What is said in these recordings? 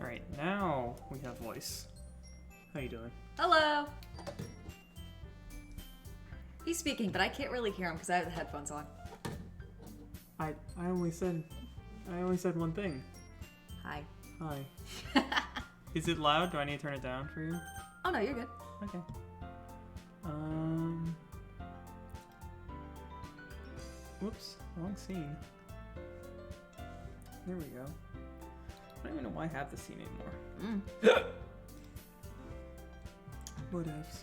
Alright, now we have voice. How you doing? Hello. He's speaking, but I can't really hear him because I have the headphones on. I only said one thing. Hi. Hi. Is it loud? Do I need to turn it down for you? Oh no, you're good. Okay. Whoops, wrong scene. There we go. I don't even know why I have the scene anymore. Whatevs.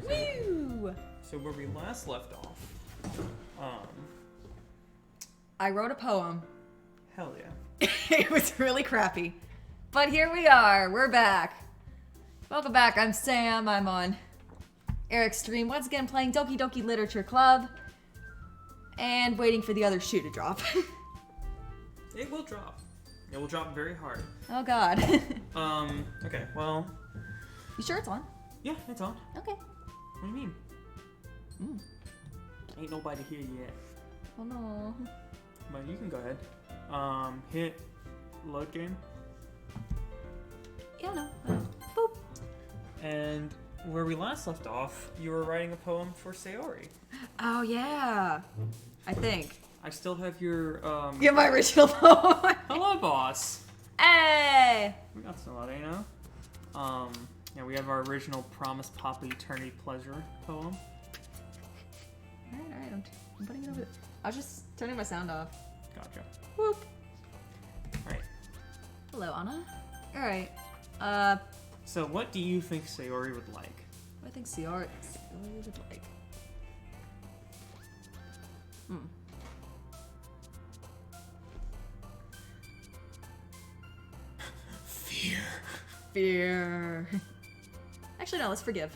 Woo! So where we last left off, I wrote a poem. hell yeah. It was really crappy. But here we are. We're back. Welcome back. I'm Sam. I'm on Eric's stream. Once again playing Doki Literature Club. And waiting for the other shoe to drop. It will drop. It will drop very hard. Oh god. Okay, well, You sure it's on? yeah, it's on. Okay. What do you mean? Ain't nobody here yet. Oh no. But you can go ahead. Hit load game. Yeah, no. Boop. And where we last left off, you were writing a poem for Sayori. Oh yeah. I think. I still have your, Get my original poem. hello, boss. Hey! We got somebody now. Yeah, we have our original Promise Papa Eternity Pleasure poem. Alright, I'm putting it over there. I was just turning my sound off. Gotcha. Whoop. Alright. Hello, Anna. Alright. So what do you think Sayori would like? I think Sayori would like. Fear. Actually, no, let's forgive.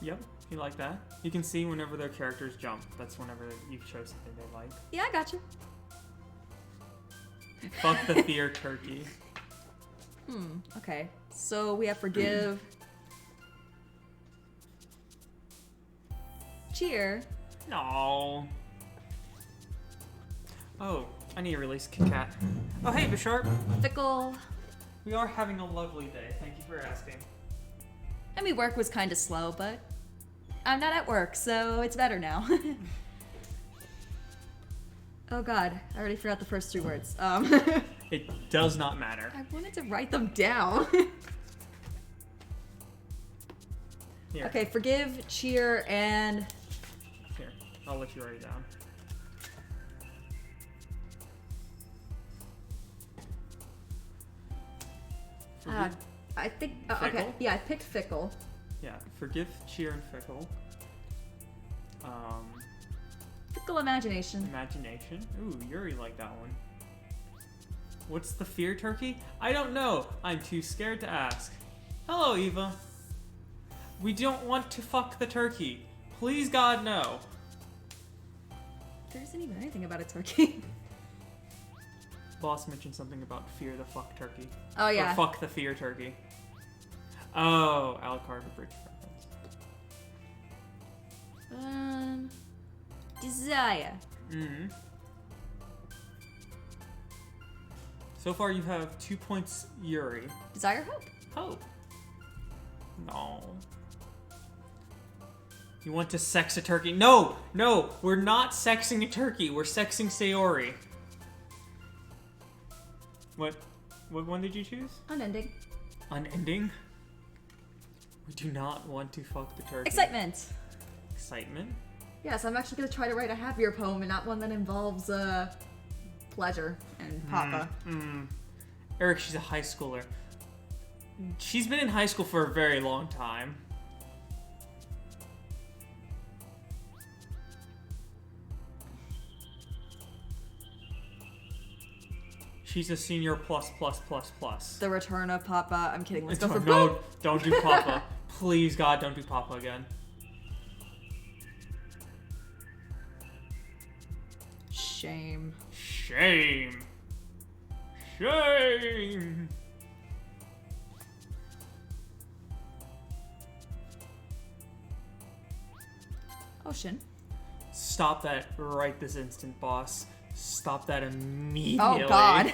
Yep, you like that. You can see whenever their characters jump. That's whenever you show something they like. Yeah, I got you. Fuck the fear turkey. Okay. So we have forgive. Cheer. No. Oh, I need to release Kit Kat. Oh, hey, Bisharp. Fickle. We are having a lovely day. Thank you for asking. I mean, work was kind of slow, but I'm not at work, so it's better now. Oh god, I already forgot the first 3 words. It does not matter. I wanted to write them down. Here. Okay, forgive, cheer, and... Here, I'll let you write it down. Forgive- I think... okay, Fickle? yeah, I picked fickle. Yeah, forgive, cheer, and fickle. Fickle imagination. Imagination. Ooh, Yuri liked that one. What's the fear turkey? I don't know. I'm too scared to ask. Hello, Eva. We don't want to fuck the turkey. Please, God, no. There isn't even anything about a turkey. Boss mentioned something about fear the fuck turkey. Oh, yeah. Or fuck the fear turkey. Oh, Alucard with bridge reference. Desire. Mm-hmm. So far you have 2 points, Yuri. Desire hope. Hope. No. You want to sex a turkey? No! No! We're not sexing a turkey. We're sexing Sayori. What one did you choose? Unending. Unending? We do not want to fuck the turkey. Excitement. Excitement? Yes, I'm actually going to try to write a happier poem and not one that involves pleasure and Papa. Eric, she's a high schooler. She's been in high school for a very long time. She's a senior plus. The return of Papa. I'm kidding. Let's go for No, don't do Papa. Please, God, don't do Papa again. Shame. Shame. Shame. Ocean. Stop that right this instant, boss. Stop that immediately. Oh, God.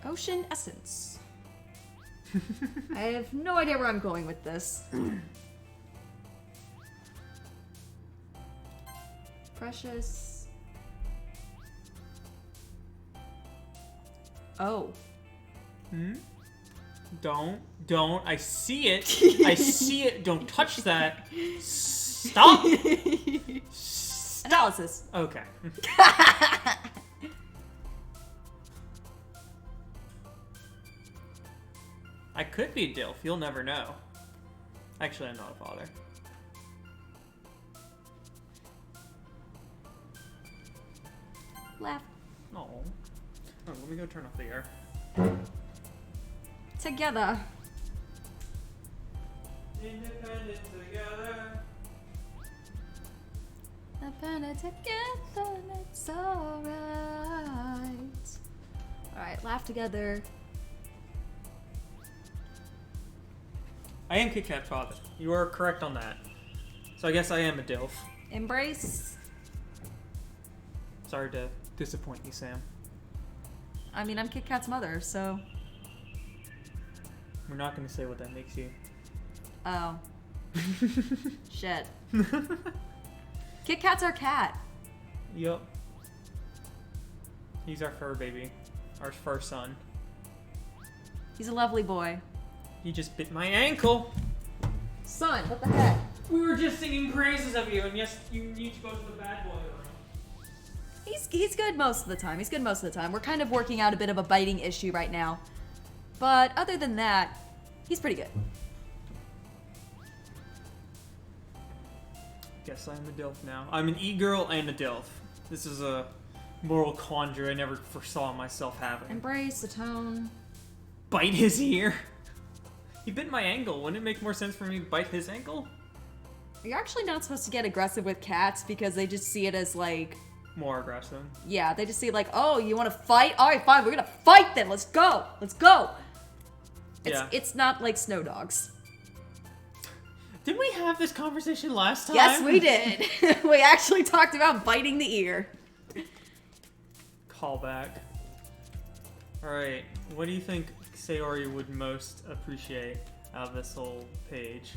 Ocean Essence. I have no idea where I'm going with this. Precious. Oh. Don't. I see it. I see it. Don't touch that. Stop. Stop. Analysis. Okay. I could be a DILF. You'll never know. Actually, I'm not a father. Laugh. Oh. Oh, let me go turn off the air. Together. Independent together. Independent together, it's alright. Alright, laugh together. I am Kit Kat's father. You are correct on that. So I guess I am a DILF. Embrace. Sorry to disappoint you, Sam. I mean, I'm Kit Kat's mother, so. We're not going to say what that makes you. Oh. Shit. Kit Kat's our cat. Yup. He's our fur baby. Our fur son. He's a lovely boy. He just bit my ankle. Son, what the heck? We were just singing praises of you, and yes, you need to go to the bad boy room. He's good most of the time. He's good most of the time. We're kind of working out a bit of a biting issue right now. But other than that, he's pretty good. Guess I'm a DILF now. I'm an e-girl and a DILF. This is a moral quandary I never foresaw myself having. Embrace, atone. Bite his ear? He bit my ankle. Wouldn't it make more sense for me to bite his ankle? You're actually not supposed to get aggressive with cats because they just see it as like... More aggressive. Yeah, they just see like, oh, you want to fight? Alright, fine, we're gonna fight then. Let's go. Let's go. It's not like snow dogs. Didn't we have this conversation last time? Yes, we did. We actually talked about biting the ear. Callback. Alright, what do you think Sayori would most appreciate out of this whole page?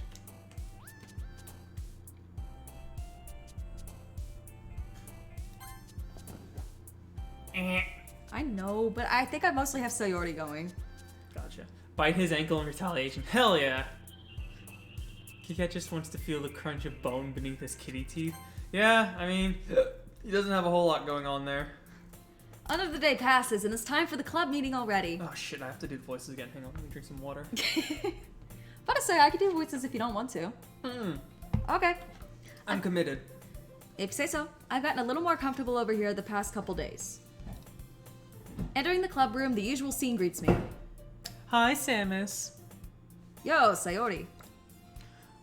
I know, but I think I mostly have Sayori going. Gotcha. Bite his ankle in retaliation. Hell yeah! Kit Kat just wants to feel the crunch of bone beneath his kitty teeth. Yeah, I mean, he doesn't have a whole lot going on there. Another day passes, and it's time for the club meeting already. Oh shit, I have to do the voices again. Hang on, let me drink some water. But I say, I can do voices if you don't want to. Okay. I'm committed. If you say so. I've gotten a little more comfortable over here the past couple days. Entering the club room, the usual scene greets me. Hi, Samus. Yo, Sayori.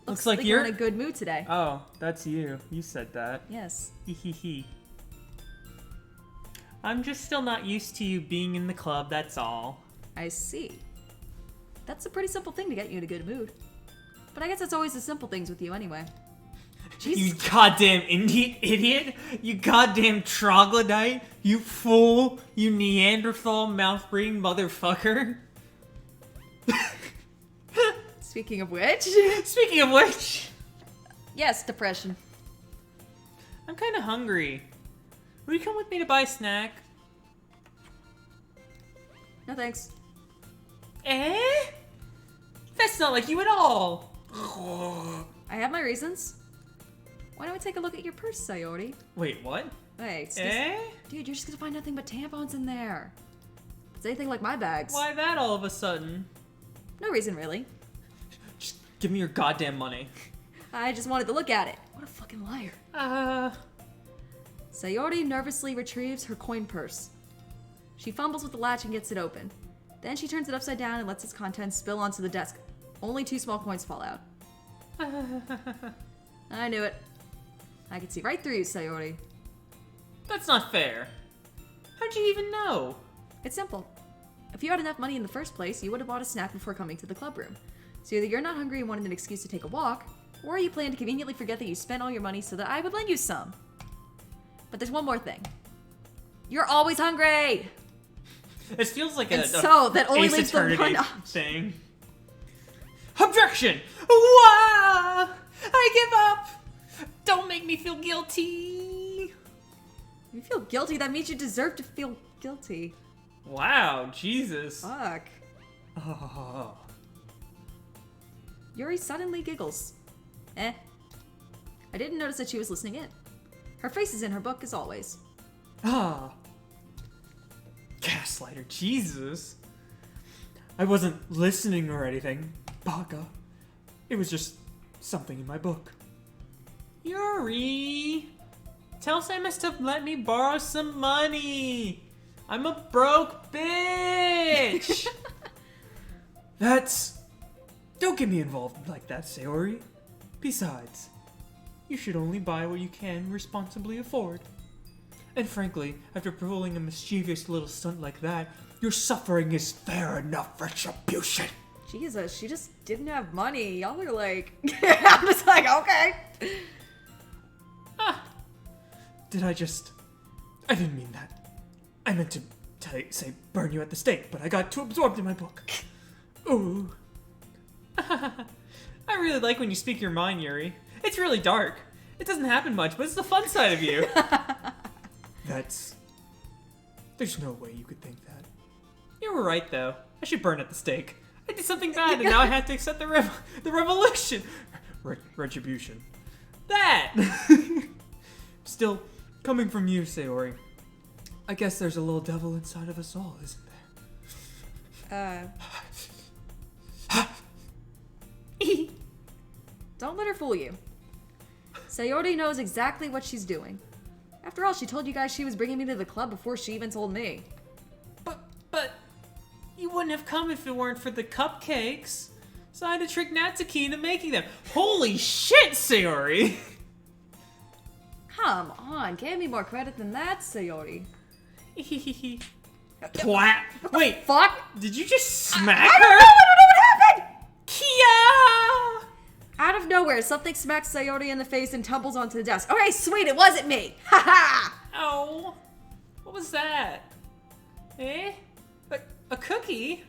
Looks like you're you're in a good mood today. Oh, that's you. You said that. Yes. Hehehe. I'm just still not used to you being in the club, that's all. I see. That's a pretty simple thing to get you in a good mood. But I guess it's always the simple things with you anyway. You goddamn idiot! You goddamn troglodyte! You fool! You Neanderthal mouth-breathing motherfucker! Speaking of which... Speaking of which... Yes, depression. I'm kinda hungry. Will you come with me to buy a snack? No thanks. Eh? That's not like you at all! I have my reasons. Why don't we take a look at your purse, Sayori? Wait, what? Hey, it's Eh? dude, you're just gonna find nothing but tampons in there. If it's anything like my bags. Why that all of a sudden? No reason, really. Just give me your goddamn money. I just wanted to look at it. What a fucking liar. Sayori nervously retrieves her coin purse. She fumbles with the latch and gets it open. Then she turns it upside down and lets its contents spill onto the desk. Only 2 small coins fall out. I knew it. I could see right through you, Sayori. That's not fair. How'd you even know? It's simple. If you had enough money in the first place, you would have bought a snack before coming to the club room. So either you're not hungry and wanted an excuse to take a walk, or you plan to conveniently forget that you spent all your money so that I would lend you some. But there's one more thing. You're always hungry! It feels like that only Ace leaves the Attorney one option. thing. Objection! Wah! I give up! Don't make me feel guilty! If you feel guilty, that means you deserve to feel guilty. Wow, Jesus. Fuck. Oh. Yuri suddenly giggles. I didn't notice that she was listening in. Her face is in her book as always. Ah. Gaslighter, Jesus. I wasn't listening or anything, Baka. It was just something in my book. Yuri! Tell Samus to let me borrow some money! I'm a broke bitch! Don't get me involved like that, Sayori. Besides, you should only buy what you can responsibly afford. And frankly, after pulling a mischievous little stunt like that, your suffering is fair enough retribution. Jesus, she just didn't have money. Y'all are like... I'm just like, okay. Ah. I didn't mean that. I meant to say burn you at the stake, but I got too absorbed in my book. Ooh. I really like when you speak your mind, Yuri. It's really dark. It doesn't happen much, but it's the fun side of you. There's no way you could think that. You were right, though. I should burn at the stake. I did something bad, and now I have to accept the revolution. Retribution. That! Still, coming from you, Sayori, I guess there's a little devil inside of us all, isn't there? Don't let her fool you. Sayori knows exactly what she's doing. After all, she told you guys she was bringing me to the club before she even told me. But you wouldn't have come if it weren't for the cupcakes. So I had to trick Natsuki into making them. Holy shit, Sayori! Come on, give me more credit than that, Sayori. Twat. Wait, Fuck! did you just smack I don't her? know what happened! Kia! Out of nowhere, something smacks Sayori in the face and tumbles onto the desk. Okay, sweet, it wasn't me! Haha! Oh, what was that? Eh? A cookie?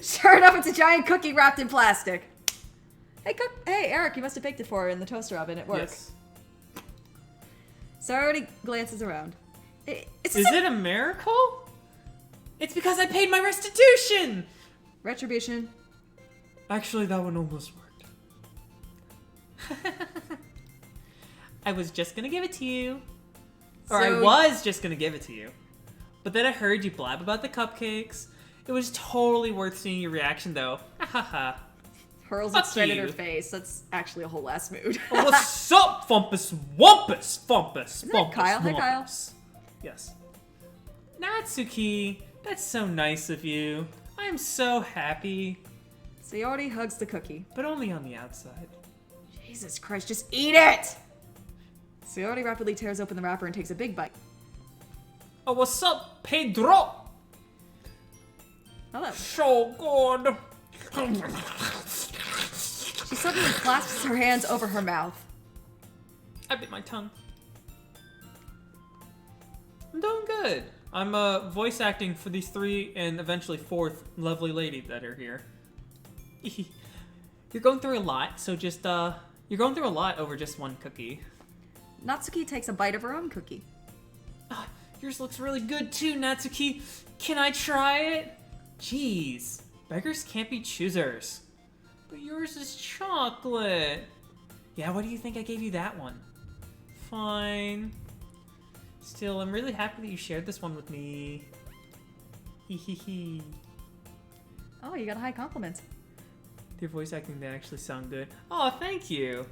Sure enough, it's a giant cookie wrapped in plastic. Hey, Eric, you must have baked it for her in the toaster oven at work. Yes. Sayori glances around. Is it a miracle? It's because I paid my restitution! Retribution. Actually, that one almost worked. I was just gonna give it to you. Or I was just gonna give it to you. But then I heard you blab about the cupcakes. It was totally worth seeing your reaction, though. Haha. Hurls it straight at her face. That's actually a whole ass mood. Oh, what's up, Fumpus? Wumpus! Fumpus! Isn't that Kyle? Hi, Kyle. Yes. Natsuki, that's so nice of you. I am so happy. Sayori hugs the cookie. But only on the outside. Jesus Christ, just eat it! Sayori rapidly tears open the wrapper and takes a big bite. Oh, what's up, Pedro? Hello. So good. She suddenly clasps her hands over her mouth. I bit my tongue. I'm doing good. I'm voice acting for these 3 and eventually 4th lovely lady that are here. You're going through a lot, so just you're going through a lot over just one cookie. Natsuki takes a bite of her own cookie. Yours looks really good too, Natsuki. Can I try it? Jeez, beggars can't be choosers. But yours is chocolate. Yeah, why do you think I gave you that one? Fine. Still, I'm really happy that you shared this one with me. Hee. Oh, you got a high compliment. Your voice acting, they actually sound good. Oh, thank you.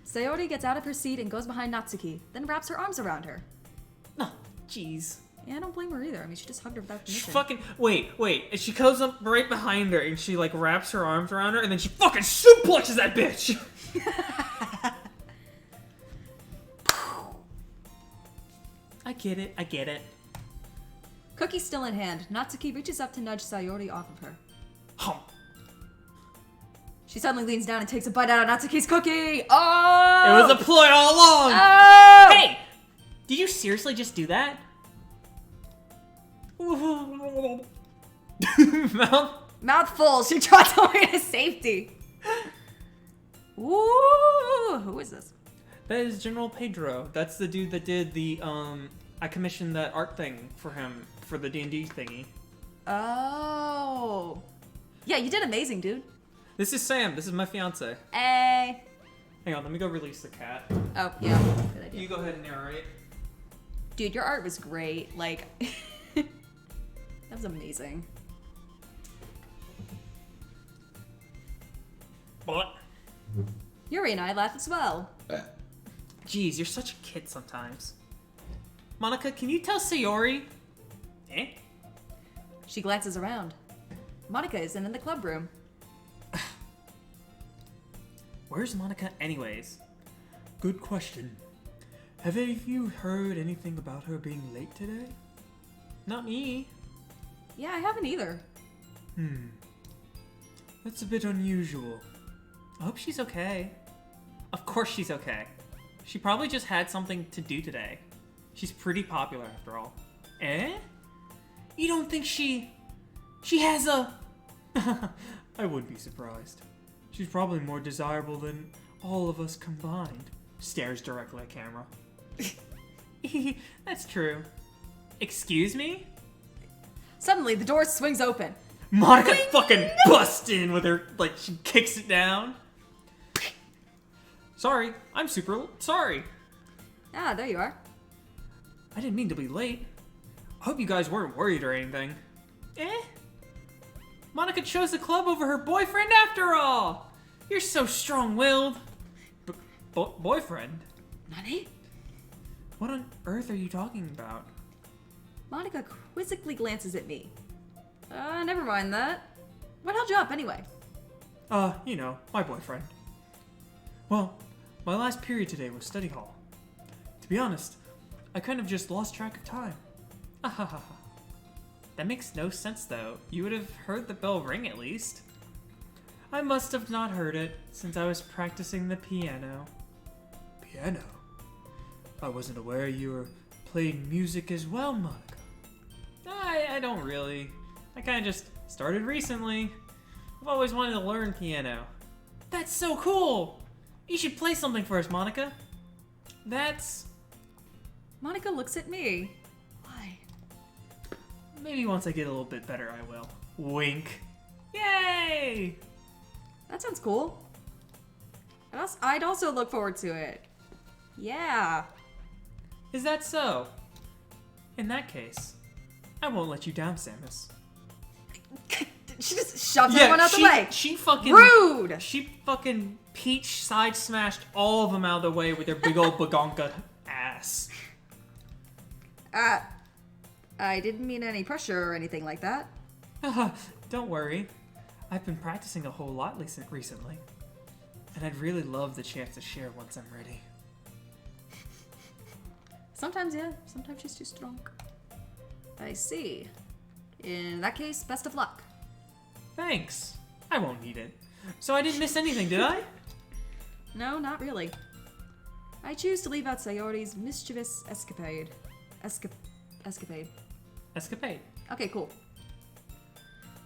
Sayori gets out of her seat and goes behind Natsuki, then wraps her arms around her. Oh, jeez. Yeah, I don't blame her either. I mean, she just hugged her without permission. Wait. And she comes up right behind her and she like wraps her arms around her and then she fucking suplexes that bitch. I get it. Cookie still in hand, Natsuki reaches up to nudge Sayori off of her. She suddenly leans down and takes a bite out of Natsuki's cookie. Oh! It was a ploy all along! Oh! Hey! Did you seriously just do that? Mouthful. She trots away to safety. Ooh, who is this? That is General Pedro. That's the dude that did the, I commissioned that art thing for him for the D&D thingy. Oh. Yeah, you did amazing, dude. This is Sam. This is my fiance. Hey. Hang on, let me go release the cat. Oh, yeah. Good idea. You go ahead and narrate. Dude, your art was great. Like, that was amazing. What? Yuri and I laugh as well. Jeez, you're such a kid sometimes. Monica, can you tell Sayori? Eh? She glances around. Monica isn't in the club room. Where's Monica anyways? Good question. Have any of you heard anything about her being late today? Not me. Yeah, I haven't either. That's a bit unusual. I hope she's okay. Of course she's okay. She probably just had something to do today. She's pretty popular after all. Eh? You don't think she has a... I wouldn't be surprised. She's probably more desirable than all of us combined. Stares directly at camera. That's true. Excuse me? Suddenly, the door swings open. Monica fucking busts in with her, like, she kicks it down. Sorry, I'm super sorry. Ah, there you are. I didn't mean to be late. I hope you guys weren't worried or anything. Eh? Monica chose the club over her boyfriend after all! You're so strong-willed. Boyfriend? Nani? What on earth are you talking about? Monica quizzically glances at me. Never mind that. What held you up anyway? You know, my boyfriend. Well, my last period today was study hall. To be honest, I kind of just lost track of time. Ahaha. That makes no sense though. You would have heard the bell ring at least. I must have not heard it since I was practicing the piano. Piano? I wasn't aware you were playing music as well, Monica. I don't really. I kind of just started recently. I've always wanted to learn piano. That's so cool! You should play something for us, Monica. That's... Monica looks at me. Why? Maybe once I get a little bit better, I will. Wink. Yay! That sounds cool. I'd also look forward to it. Yeah. Is that so? In that case, I won't let you down, Samus. She just shoved everyone out the way. She fucking... Rude! She fucking peach side smashed all of them out of the way with their big old bagonka ass. I didn't mean any pressure or anything like that. Don't worry. I've been practicing a whole lot recently. And I'd really love the chance to share once I'm ready. Sometimes, yeah. Sometimes she's too strong. I see. In that case, best of luck. Thanks. I won't need it. So I didn't miss anything, did I? No, not really. I choose to leave out Sayori's mischievous escapade. Escapade. Escapade. Okay, cool.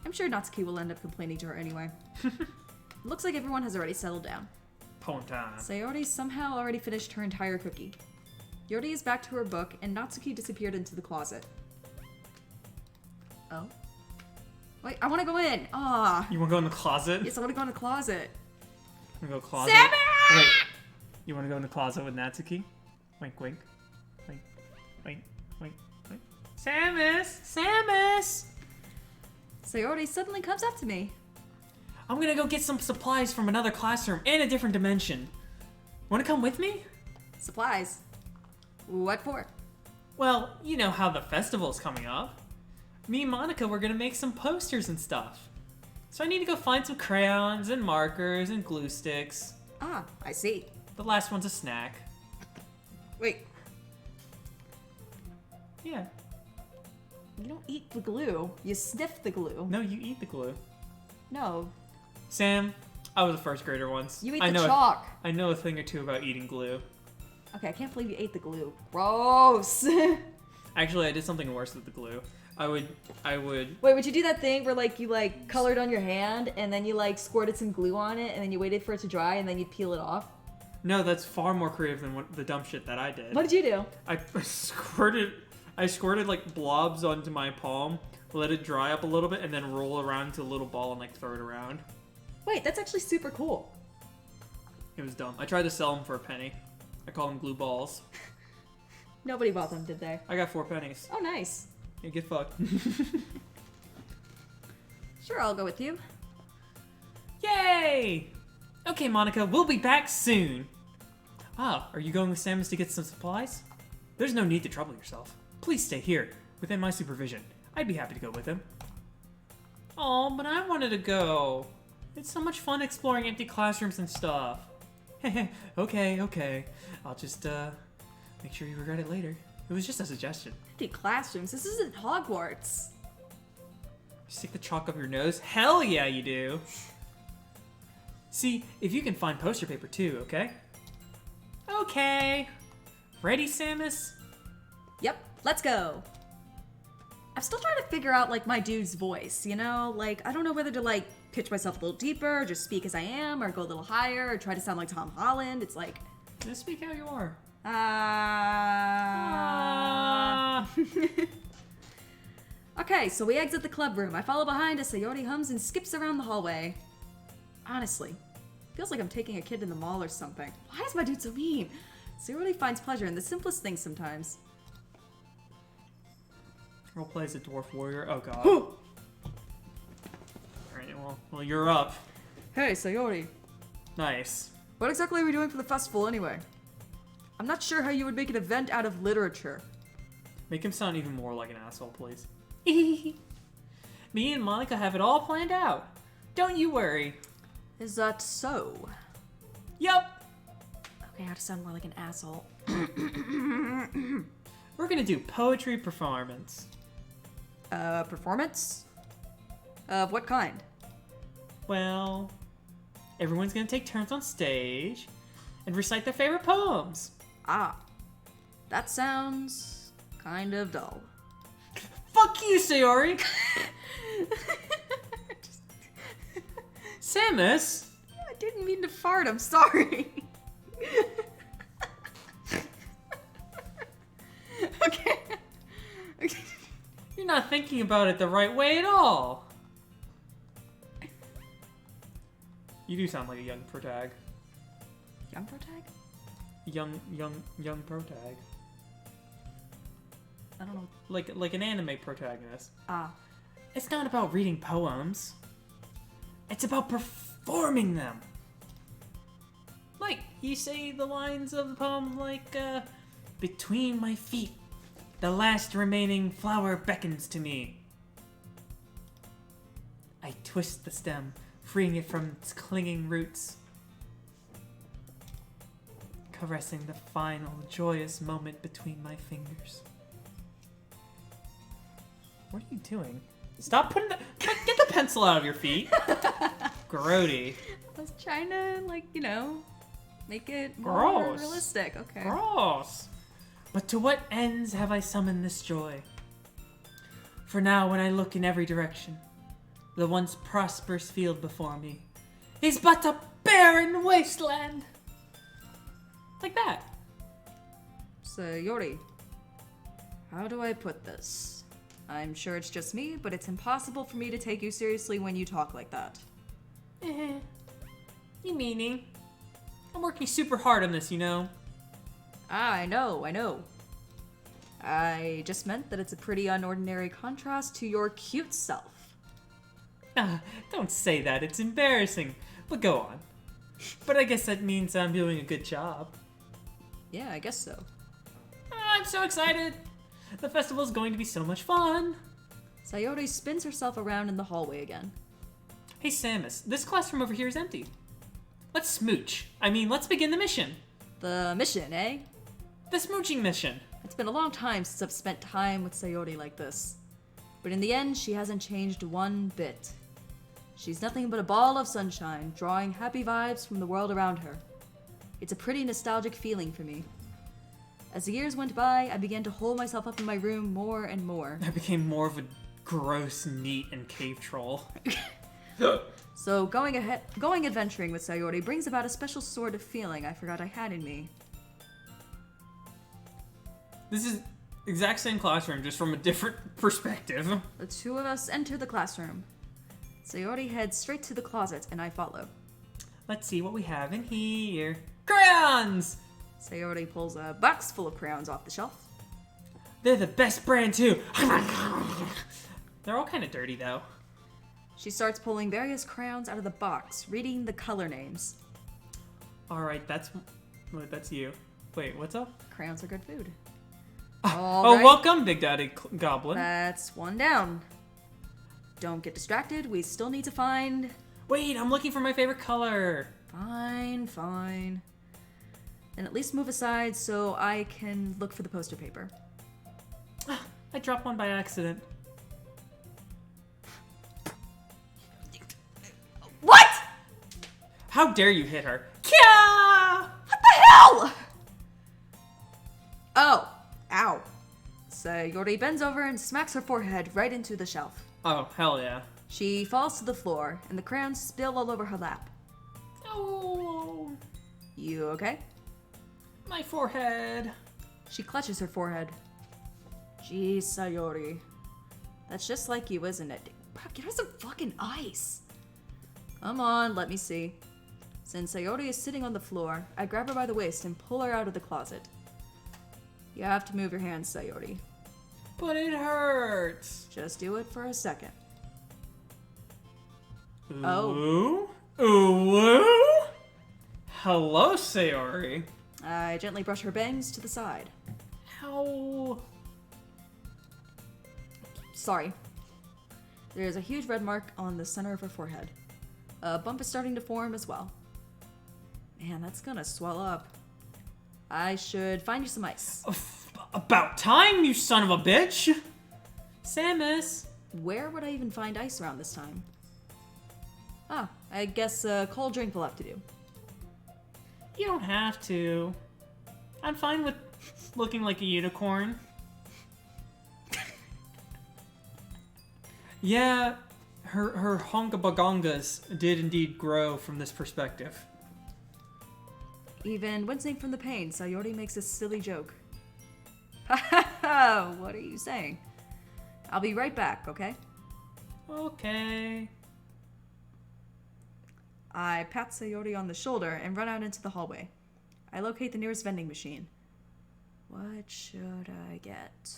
I'm sure Natsuki will end up complaining to her anyway. Looks like everyone has already settled down. Poem time. Sayori somehow already finished her entire cookie. Yori is back to her book, and Natsuki disappeared into the closet. Oh? Wait, I want to go in! Ah! You want to go in the closet? Yes, I want to go in the closet. You want to go closet? Sammy! Wait. You want to go in the closet with Natsuki? Wink, wink. Wink, wink, wink, wink. Samus! Samus! Sayori suddenly comes up to me. I'm gonna go get some supplies from another classroom in a different dimension. Wanna come with me? Supplies. What for? Well, you know how the festival's coming up. Me and Monica were gonna make some posters and stuff. So I need to go find some crayons and markers and glue sticks. Ah, I see. The last one's a snack. Wait, Yeah. you don't eat the glue. You sniff the glue. No, you eat the glue. No. Sam, I was a first grader once. You ate the chalk. I know a thing or two about eating glue. Okay, I can't believe you ate the glue. Gross. Actually, I did something worse with the glue. I would. Wait, would you do that thing where like you like colored on your hand and then you like squirted some glue on it and then you waited for it to dry and then you'd peel it off? No, that's far more creative than the dumb shit that I did. What did you do? I squirted like blobs onto my palm, let it dry up a little bit, and then roll around into a little ball and like throw it around. Wait, that's actually super cool. It was dumb. I tried to sell them for a penny. I call them glue balls. Nobody bought them, did they? I got 4 pennies. Oh, nice. Yeah, get fucked. Sure, I'll go with you. Yay! Okay, Monica, we'll be back soon. Ah, are you going with Samus to get some supplies? There's no need to trouble yourself. Please stay here, within my supervision. I'd be happy to go with him. Oh, but I wanted to go. It's so much fun exploring empty classrooms and stuff. Okay. I'll just, make sure you regret it later. It was just a suggestion. Empty classrooms? This isn't Hogwarts. Stick the chalk up your nose? Hell yeah, you do. See, if you can find poster paper too, okay? Okay. Ready, Samus? Yep, let's go. I'm still trying to figure out, like, my dude's voice, you know? Like, I don't know whether to, like, pitch myself a little deeper, or just speak as I am, or go a little higher, or try to sound like Tom Holland. It's like... Just speak how you are. Okay, so we exit the club room. I follow behind as Sayori hums and skips around the hallway. Honestly, feels like I'm taking a kid in the mall or something. Why is my dude so mean? Sayori finds pleasure in the simplest things sometimes. Roleplay as a dwarf warrior. Oh god. Alright, well, you're up. Hey, Sayori. Nice. What exactly are we doing for the festival anyway? I'm not sure how you would make an event out of literature. Make him sound even more like an asshole, please. Me and Monica have it all planned out. Don't you worry. Is that so? Yup. Okay, how to sound more like an asshole. We're gonna do poetry performance. Performance? Of what kind? Well, everyone's gonna take turns on stage and recite their favorite poems. Ah, that sounds kind of dull. Fuck you, Sayori! Samus! I didn't mean to fart, I'm sorry. Okay. You're not thinking about it the right way at all. You do sound like a young protag. Young protag? Young protag. I don't know. Like an anime protagonist. Ah. It's not about reading poems. It's about performing them. Like, you say the lines of the poem like, between my feet, the last remaining flower beckons to me. I twist the stem, freeing it from its clinging roots, caressing the final joyous moment between my fingers. What are you doing? Stop putting the... Get the pencil out of your feet. Grody. I was trying to, like, you know, make it more Gross. realistic. Okay. Gross. But to what ends have I summoned this joy? For now, when I look in every direction, the once prosperous field before me is but a barren wasteland. Like that. Sayori, how do I put this? I'm sure it's just me, but it's impossible for me to take you seriously when you talk like that. You meanie. I'm working super hard on this, you know. I know. I just meant that it's a pretty unordinary contrast to your cute self. Don't say that, it's embarrassing. But go on. But I guess that means I'm doing a good job. Yeah, I guess so. I'm so excited. The festival's going to be so much fun. Sayori spins herself around in the hallway again. Hey Samus, this classroom over here is empty. Let's smooch. Let's begin the mission. The mission, eh? The smooching mission. It's been a long time since I've spent time with Sayori like this. But in the end, she hasn't changed one bit. She's nothing but a ball of sunshine, drawing happy vibes from the world around her. It's a pretty nostalgic feeling for me. As the years went by, I began to hole myself up in my room more and more. I became more of a gross NEET and cave troll. So going adventuring with Sayori brings about a special sort of feeling I forgot I had in me. This is exact same classroom, just from a different perspective. The two of us enter the classroom. Sayori heads straight to the closet, and I follow. Let's see what we have in here. Crayons! Sayori pulls a box full of crayons off the shelf. They're the best brand, too. They're all kind of dirty, though. She starts pulling various crayons out of the box, reading the color names. Alright, that's you. Wait, what's up? Crayons are good food. Oh, welcome, Big Daddy Goblin. That's one down. Don't get distracted. We still need to find... Wait, I'm looking for my favorite color. Fine. Then at least move aside so I can look for the poster paper. I dropped one by accident. What?! How dare you hit her? Kya! What the hell?! Oh. Ow. Sayori bends over and smacks her forehead right into the shelf. Oh, hell yeah. She falls to the floor, and the crayons spill all over her lap. Oh. You okay? My forehead. She clutches her forehead. Jeez, Sayori. That's just like you, isn't it? Bro, get her some fucking ice. Come on, let me see. Since Sayori is sitting on the floor, I grab her by the waist and pull her out of the closet. You have to move your hands, Sayori. But it hurts. Just do it for a second. Ooh. Ooh. Hello, Sayori. I gently brush her bangs to the side. Ow. Sorry. There's a huge red mark on the center of her forehead. A bump is starting to form as well. Man, that's gonna swell up. I should find you some ice. About time, you son of a bitch! Samus! Where would I even find ice around this time? Ah, I guess a cold drink will have to do. You don't have to. I'm fine with looking like a unicorn. Yeah, her hongabagongas did indeed grow from this perspective. Even wincing from the pain, Sayori makes a silly joke. Ha ha ha! What are you saying? I'll be right back, okay? Okay. I pat Sayori on the shoulder and run out into the hallway. I locate the nearest vending machine. What should I get?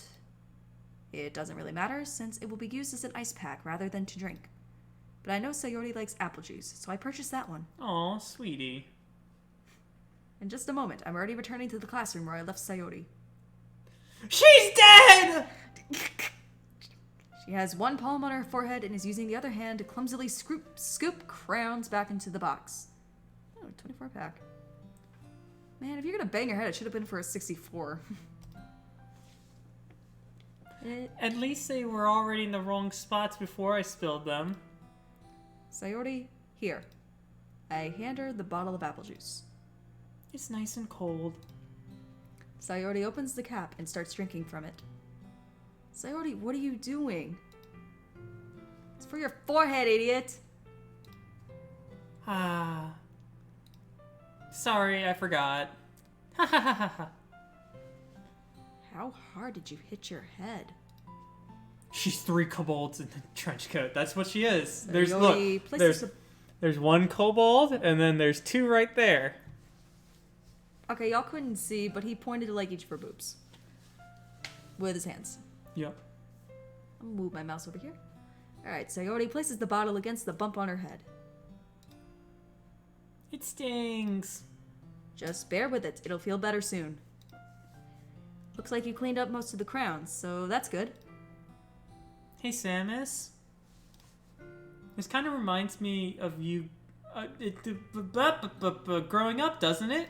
It doesn't really matter, since it will be used as an ice pack rather than to drink. But I know Sayori likes apple juice, so I purchased that one. Aw, sweetie. In just a moment, I'm already returning to the classroom where I left Sayori. She's dead! She has one palm on her forehead and is using the other hand to clumsily scoop crayons back into the box. Oh, 24 pack. Man, if you're gonna bang your head, it should have been for a 64. At least they were already in the wrong spots before I spilled them. Sayori, here. I hand her the bottle of apple juice. It's nice and cold. Sayori opens the cap and starts drinking from it. Sayori, what are you doing? It's for your forehead, idiot! Ah. Sorry, I forgot. Ha ha ha ha ha. How hard did you hit your head? She's 3 kobolds in a trench coat. That's what she is. Sayori There's 1 kobold, and then there's 2 right there. Okay, y'all couldn't see, but he pointed to like each of her boobs. With his hands. Yep. I'll move my mouse over here. Alright, Sayori places the bottle against the bump on her head. It stings. Just bear with it. It'll feel better soon. Looks like you cleaned up most of the crowns, so that's good. Hey, Samus. This kind of reminds me of you growing up, doesn't it?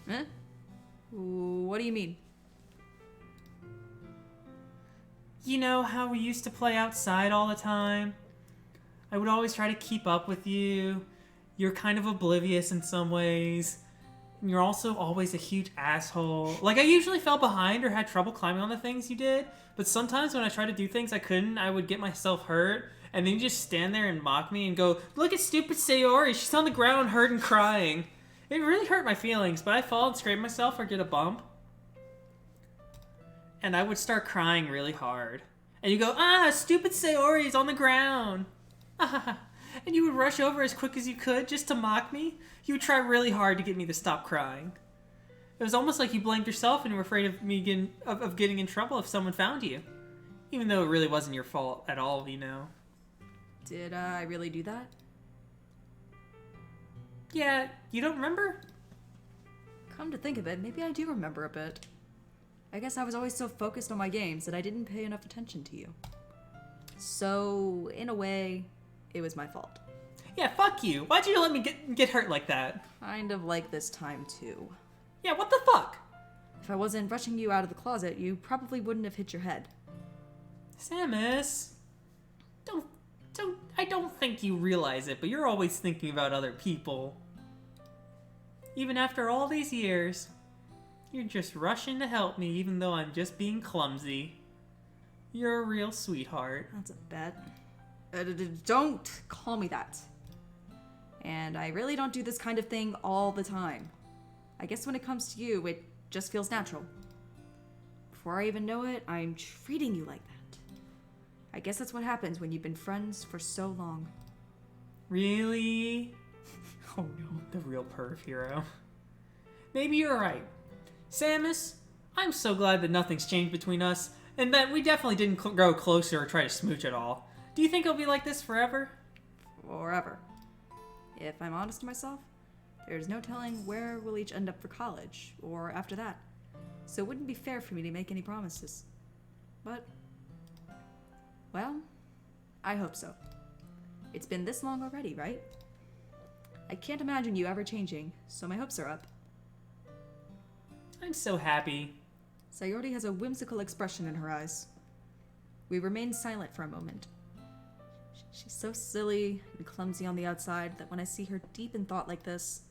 Eh? What do you mean? You know how we used to play outside all the time? I would always try to keep up with you. You're kind of oblivious in some ways. And you're also always a huge asshole. Like, I usually fell behind or had trouble climbing on the things you did, but sometimes when I tried to do things I couldn't, I would get myself hurt, and then you just stand there and mock me and go, look at stupid Sayori, she's on the ground hurt and crying. It really hurt my feelings, but I fall and scrape myself or get a bump. And I would start crying really hard. And you go, stupid Sayori's on the ground. And you would rush over as quick as you could just to mock me. You would try really hard to get me to stop crying. It was almost like you blamed yourself and were afraid of me getting in trouble if someone found you. Even though it really wasn't your fault at all, you know. Did I really do that? Yeah, you don't remember? Come to think of it, maybe I do remember a bit. I guess I was always so focused on my games that I didn't pay enough attention to you. So, in a way, it was my fault. Yeah, fuck you. Why'd you let me get hurt like that? Kind of like this time, too. Yeah, what the fuck? If I wasn't rushing you out of the closet, you probably wouldn't have hit your head. Samus, I don't think you realize it, but you're always thinking about other people. Even after all these years, you're just rushing to help me even though I'm just being clumsy. You're a real sweetheart. That's a bet. Don't call me that. And I really don't do this kind of thing all the time. I guess when it comes to you, it just feels natural. Before I even know it, I'm treating you like that. I guess that's what happens when you've been friends for so long. Really? Oh no, the real perv hero. Maybe you're right. Samus, I'm so glad that nothing's changed between us, and that we definitely didn't grow closer or try to smooch at all. Do you think it'll be like this forever? Forever. If I'm honest to myself, there's no telling where we'll each end up for college, or after that. So it wouldn't be fair for me to make any promises. But, well, I hope so. It's been this long already, right? I can't imagine you ever changing, so my hopes are up. I'm so happy. Sayori has a whimsical expression in her eyes. We remain silent for a moment. She's so silly and clumsy on the outside that when I see her deep in thought like this,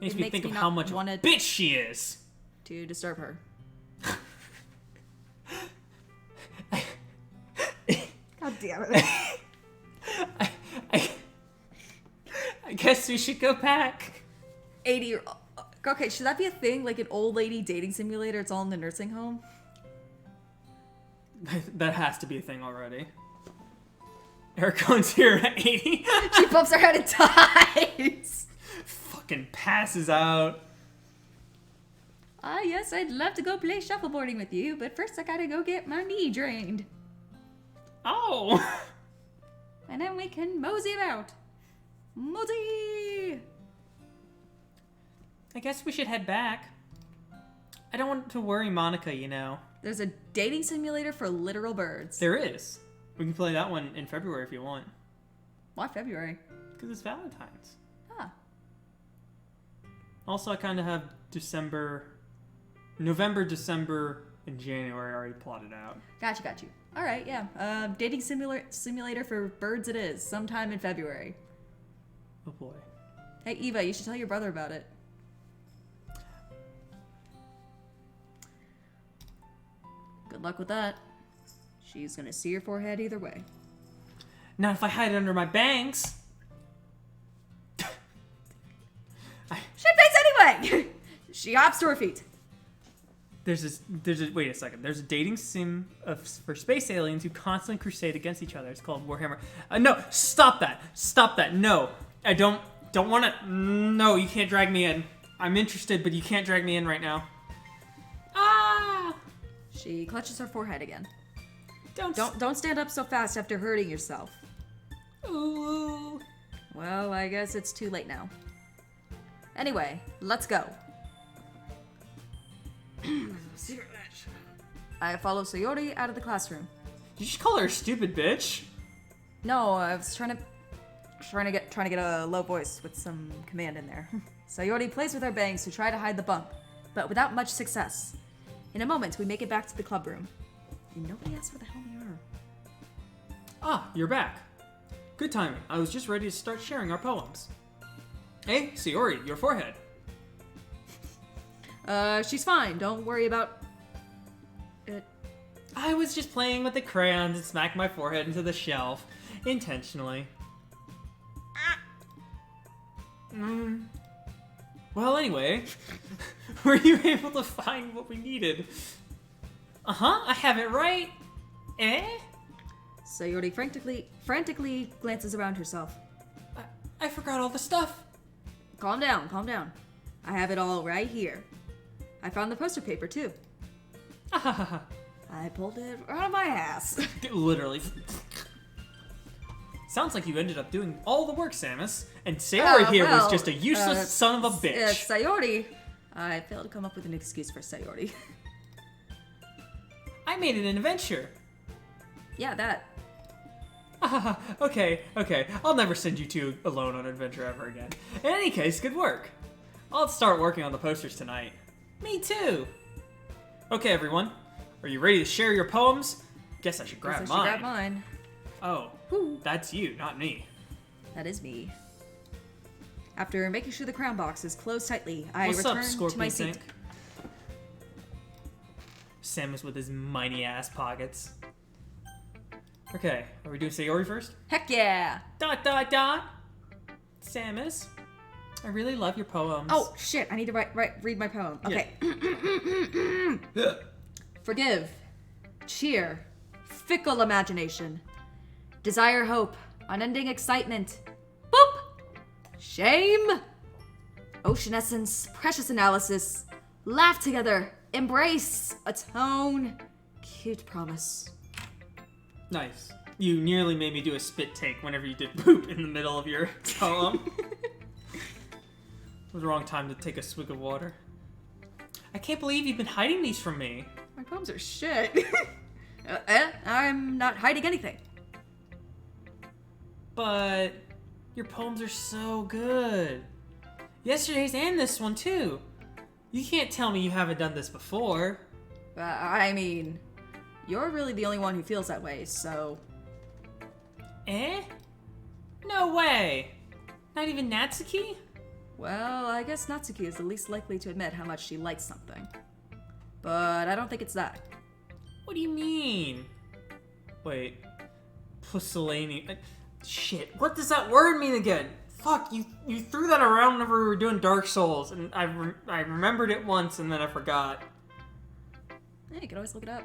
Makes me think of how much of a bitch she is. To disturb her. God damn it. I guess we should go back. 80. Okay, should that be a thing? Like an old lady dating simulator? It's all in the nursing home? That has to be a thing already. Ericone's here at 80. She bumps her head and dies. Fucking passes out. Yes, I'd love to go play shuffleboarding with you, but first I gotta go get my knee drained. Oh. And then we can mosey about. Mosey! I guess we should head back. I don't want to worry Monica, you know. There's a dating simulator for literal birds. There is. We can play that one in February if you want. Why February? Because it's Valentine's. Ah. Also, I kind of have November, December, and January already plotted out. Got you. All right, yeah. Dating simulator for birds it is, sometime in February. Oh boy. Hey, Eva, you should tell your brother about it. Good luck with that. She's gonna see your forehead either way. Not if I hide it under my bangs. Shit face anyway! She hops to her feet. Wait a second. There's a dating sim for space aliens who constantly crusade against each other. It's called Warhammer. No, stop that. No, I don't want to. No, you can't drag me in. I'm interested, but you can't drag me in right now. Ah! She clutches her forehead again. Don't stand up so fast after hurting yourself. Ooh. Well, I guess it's too late now. Anyway, let's go. Secret match. I follow Sayori out of the classroom. Did you just call her a stupid bitch? No, I was trying to get a low voice with some command in there. Sayori plays with her bangs to try to hide the bump, but without much success. In a moment, we make it back to the club room. And nobody asks where the hell we are. Ah, you're back. Good timing. I was just ready to start sharing our poems. Hey, Sayori, your forehead. She's fine. Don't worry about it. I was just playing with the crayons and smacked my forehead into the shelf. Intentionally. Well, anyway, were you able to find what we needed? Uh-huh, I have it right. Eh? Sayori frantically glances around herself. I forgot all the stuff. Calm down, calm down. I have it all right here. I found the poster paper, too. I pulled it out of my ass. Literally. Sounds like you ended up doing all the work, Samus. And Sayori here was just a useless son of a bitch. Sayori. I failed to come up with an excuse for Sayori. I made it an adventure. Yeah, that. Okay. I'll never send you two alone on an adventure ever again. In any case, good work. I'll start working on the posters tonight. Me too. Okay, everyone. Are you ready to share your poems? Guess I should grab mine. Grab mine. Oh, that's you, not me. That is me. After making sure the crown box is closed tightly, I What's return up, Scorpion to my seat. Tank? Samus with his mighty ass pockets. Okay, are we doing Sayori first? Heck yeah! ... Samus, I really love your poems. Oh shit! I need to read my poem. Okay. Yeah. Forgive, cheer, fickle imagination, desire hope, unending excitement. Boop! Shame, ocean essence, precious analysis, laugh together, embrace, atone, cute promise. Nice. You nearly made me do a spit take whenever you did poop in the middle of your poem. It was the wrong time to take a swig of water. I can't believe you've been hiding these from me. My poems are shit. I'm not hiding anything. But your poems are so good. Yesterday's and this one too. You can't tell me you haven't done this before. I mean, you're really the only one who feels that way, so... Eh? No way! Not even Natsuki? Well, I guess Natsuki is the least likely to admit how much she likes something. But I don't think it's that. What do you mean? Wait. Pusillanimous. Shit, what does that word mean again? Fuck, you threw that around whenever we were doing Dark Souls, and I remembered it once and then I forgot. Hey, you can always look it up.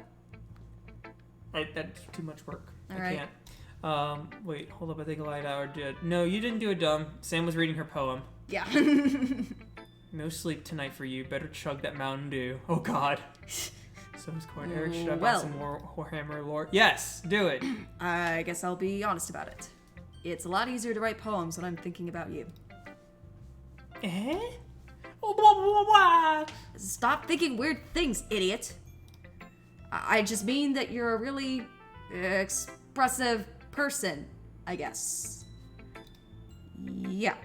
That's too much work. All I right. can't. Wait, hold up, I think Light Hour did. No, you didn't do it dumb. Sam was reading her poem. Yeah. No sleep tonight for you. Better chug that Mountain Dew. Oh god. So is Corn. Eric, should I buy Well. some more Warhammer lore? Yes, do it. I guess I'll be honest about it. It's a lot easier to write poems when I'm thinking about you. Eh? Oh, blah, blah, blah. Stop thinking weird things, idiot. I just mean that you're a really expressive person, I guess. Yeah.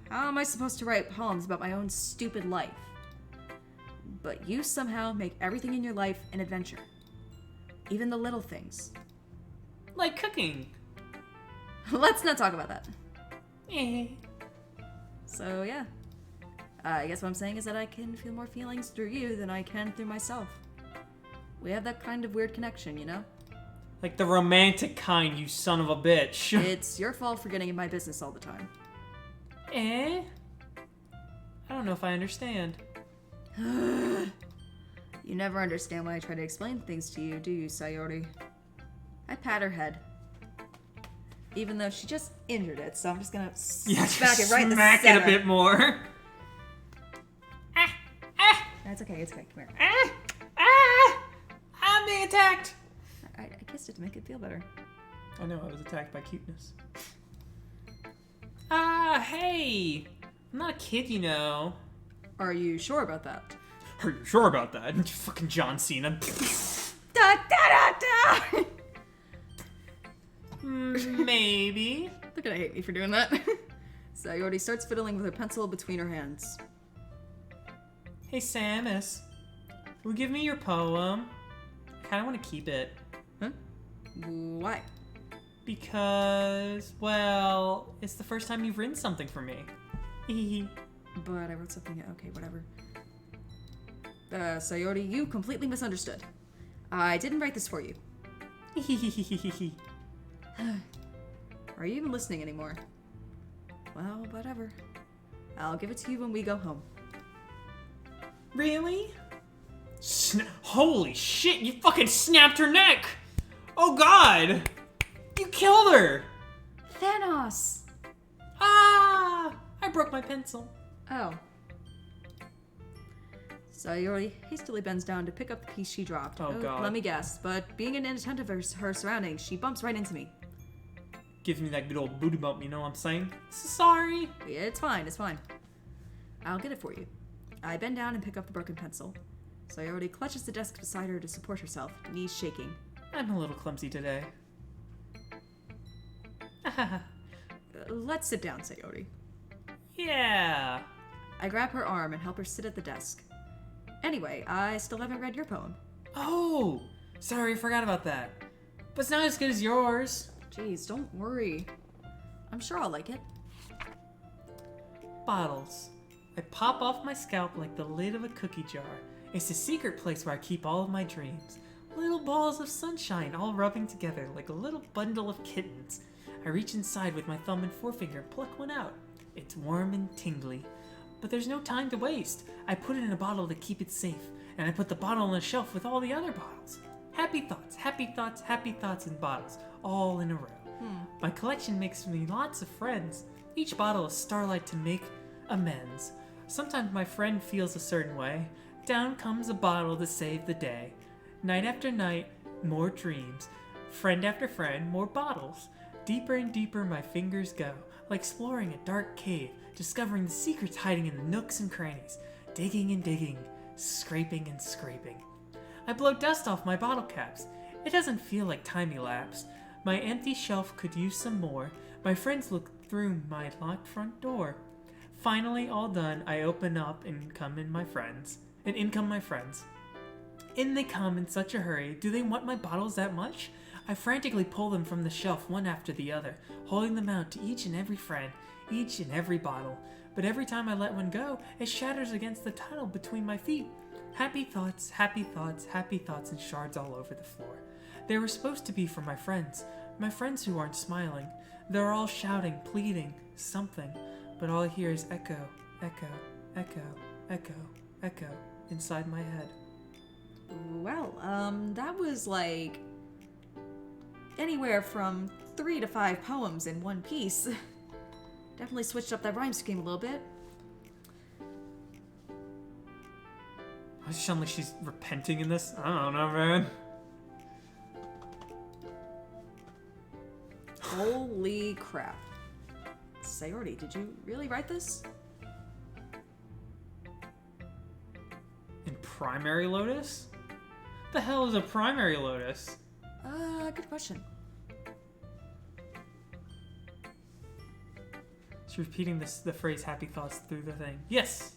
How am I supposed to write poems about my own stupid life? But you somehow make everything in your life an adventure. Even the little things. Like cooking. Let's not talk about that. Eh. So, yeah. I guess what I'm saying is that I can feel more feelings through you than I can through myself. We have that kind of weird connection, you know? Like the romantic kind, you son of a bitch. It's your fault for getting in my business all the time. Eh? I don't know if I understand. You never understand when I try to explain things to you, do you, Sayori? I pat her head. Even though she just injured it, so I'm just gonna smack it right in the smack center. it a bit more. That's okay, it's okay, come here. I'm being attacked. I kissed it to make it feel better. I know, I was attacked by cuteness. Hey! I'm not a kid, you know. Are you sure about that? Are you sure about that? Fucking John Cena. Da da da da! Maybe. They're gonna hate me for doing that. Sayori starts fiddling with her pencil between her hands. Hey, Samus. Will you give me your poem? I kinda wanna keep it. Huh? Why? Because, well, it's the first time you've written something for me. But I wrote something. Okay, whatever. Sayori, you completely misunderstood. I didn't write this for you. Are you even listening anymore? Well, whatever. I'll give it to you when we go home. Really? Holy shit, you fucking snapped her neck! Oh god! You killed her! Thanos! Ah! I broke my pencil. Oh. Sayori hastily bends down to pick up the piece she dropped. Oh, God. Let me guess, but being inattentive to her surroundings, she bumps right into me. Gives me that good old booty bump, you know what I'm saying? Sorry. It's fine, it's fine. I'll get it for you. I bend down and pick up the broken pencil. Sayori clutches the desk beside her to support herself, knees shaking. I'm a little clumsy today. Let's sit down, Sayori. Yeah. I grab her arm and help her sit at the desk. Anyway, I still haven't read your poem. Oh! Sorry, I forgot about that. But it's not as good as yours. Jeez, don't worry. I'm sure I'll like it. Bottles. I pop off my scalp like the lid of a cookie jar. It's a secret place where I keep all of my dreams. Little balls of sunshine all rubbing together like a little bundle of kittens. I reach inside with my thumb and forefinger and pluck one out. It's warm and tingly. But there's no time to waste. I put it in a bottle to keep it safe, and I put the bottle on a shelf with all the other bottles. Happy thoughts, happy thoughts, happy thoughts in bottles, all in a row. My collection makes me lots of friends. Each bottle is starlight to make amends. Sometimes my friend feels a certain way. Down comes a bottle to save the day. Night after night, more dreams. Friend after friend, more bottles. Deeper and deeper my fingers go, like exploring a dark cave, discovering the secrets hiding in the nooks and crannies. Digging and digging, scraping and scraping. I blow dust off my bottle caps. It doesn't feel like time elapsed. My empty shelf could use some more. My friends look through my locked front door. Finally, all done, I open up and in come my friends. In they come in such a hurry. Do they want my bottles that much? I frantically pull them from the shelf one after the other, holding them out to each and every friend, each and every bottle. But every time I let one go, it shatters against the tile between my feet. Happy thoughts, happy thoughts, happy thoughts, and shards all over the floor. They were supposed to be for my friends who aren't smiling. They're all shouting, pleading, something, but all I hear is echo, echo, echo, echo, echo inside my head. Well, that was like anywhere from 3 to 5 poems in one piece. Definitely switched up that rhyme scheme a little bit. I sound like she's repenting in this. I don't know, man. Holy crap. Sayori, did you really write this? In Primary Lotus? The hell is a Primary Lotus? Good question. She's repeating the phrase happy thoughts through the thing. Yes!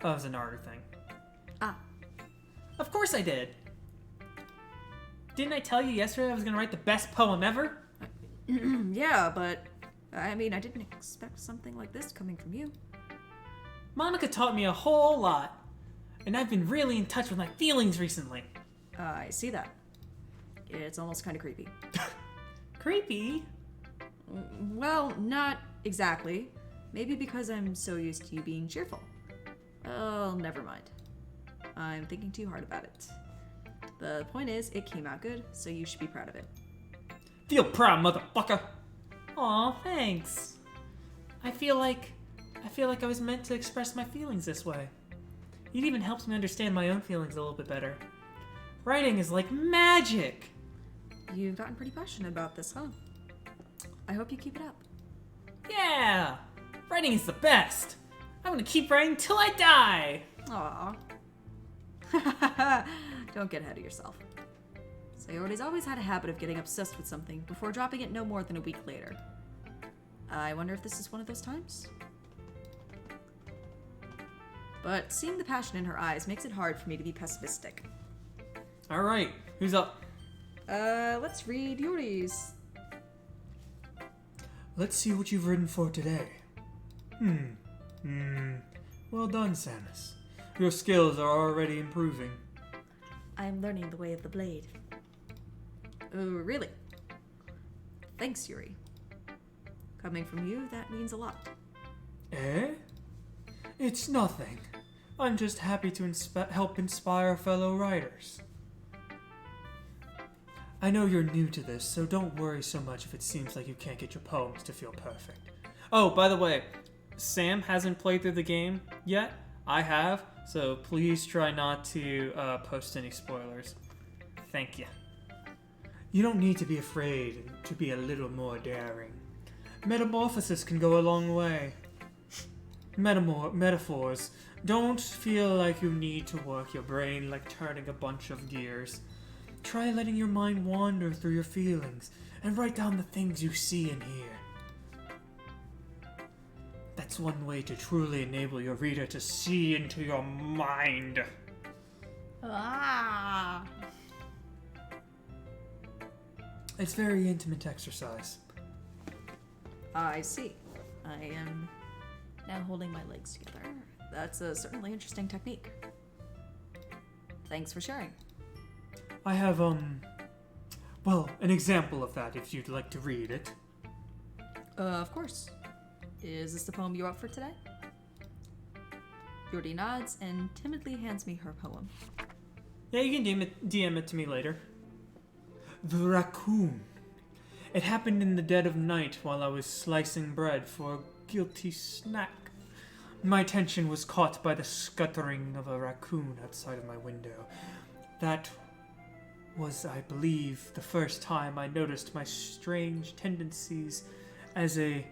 Oh, it was an Naruto thing. Ah. Of course I did! Didn't I tell you yesterday I was gonna write the best poem ever? Yeah, but I mean, I didn't expect something like this coming from you. Monica taught me a whole lot, and I've been really in touch with my feelings recently. I see that. It's almost kind of creepy. Creepy? Well, not exactly. Maybe because I'm so used to you being cheerful. Oh, never mind. I'm thinking too hard about it. The point is, it came out good, so you should be proud of it. Feel proud, motherfucker! Aw, thanks. I feel like I was meant to express my feelings this way. It even helps me understand my own feelings a little bit better. Writing is like magic! You've gotten pretty passionate about this, huh? I hope you keep it up. Yeah! Writing is the best! I'm gonna keep writing till I die! Aww. Don't get ahead of yourself. Sayori's always had a habit of getting obsessed with something before dropping it no more than a week later. I wonder if this is one of those times? But seeing the passion in her eyes makes it hard for me to be pessimistic. Alright, who's up? Let's read Yuri's. Let's see what you've written for today. Well done, Samus. Your skills are already improving. I'm learning the way of the blade. Oh, really? Thanks, Yuri. Coming from you, that means a lot. Eh? It's nothing. I'm just happy to help inspire fellow writers. I know you're new to this, so don't worry so much if it seems like you can't get your poems to feel perfect. Oh, by the way, Sam hasn't played through the game yet. I have, so please try not to post any spoilers. Thank you. You don't need to be afraid to be a little more daring. Metamorphosis can go a long way. Metaphors. Don't feel like you need to work your brain like turning a bunch of gears. Try letting your mind wander through your feelings and write down the things you see and hear. That's one way to truly enable your reader to see into your mind. Ah. It's very intimate exercise. I see. I am now holding my legs together. That's a certainly interesting technique. Thanks for sharing. I have, well, an example of that if you'd like to read it. Of course. Is this the poem you wrote for today? Yuri nods and timidly hands me her poem. Yeah, you can DM it to me later. The Raccoon. It happened in the dead of night while I was slicing bread for a guilty snack. My attention was caught by the scuttering of a raccoon outside of my window. That was, I believe, the first time I noticed my strange tendencies as a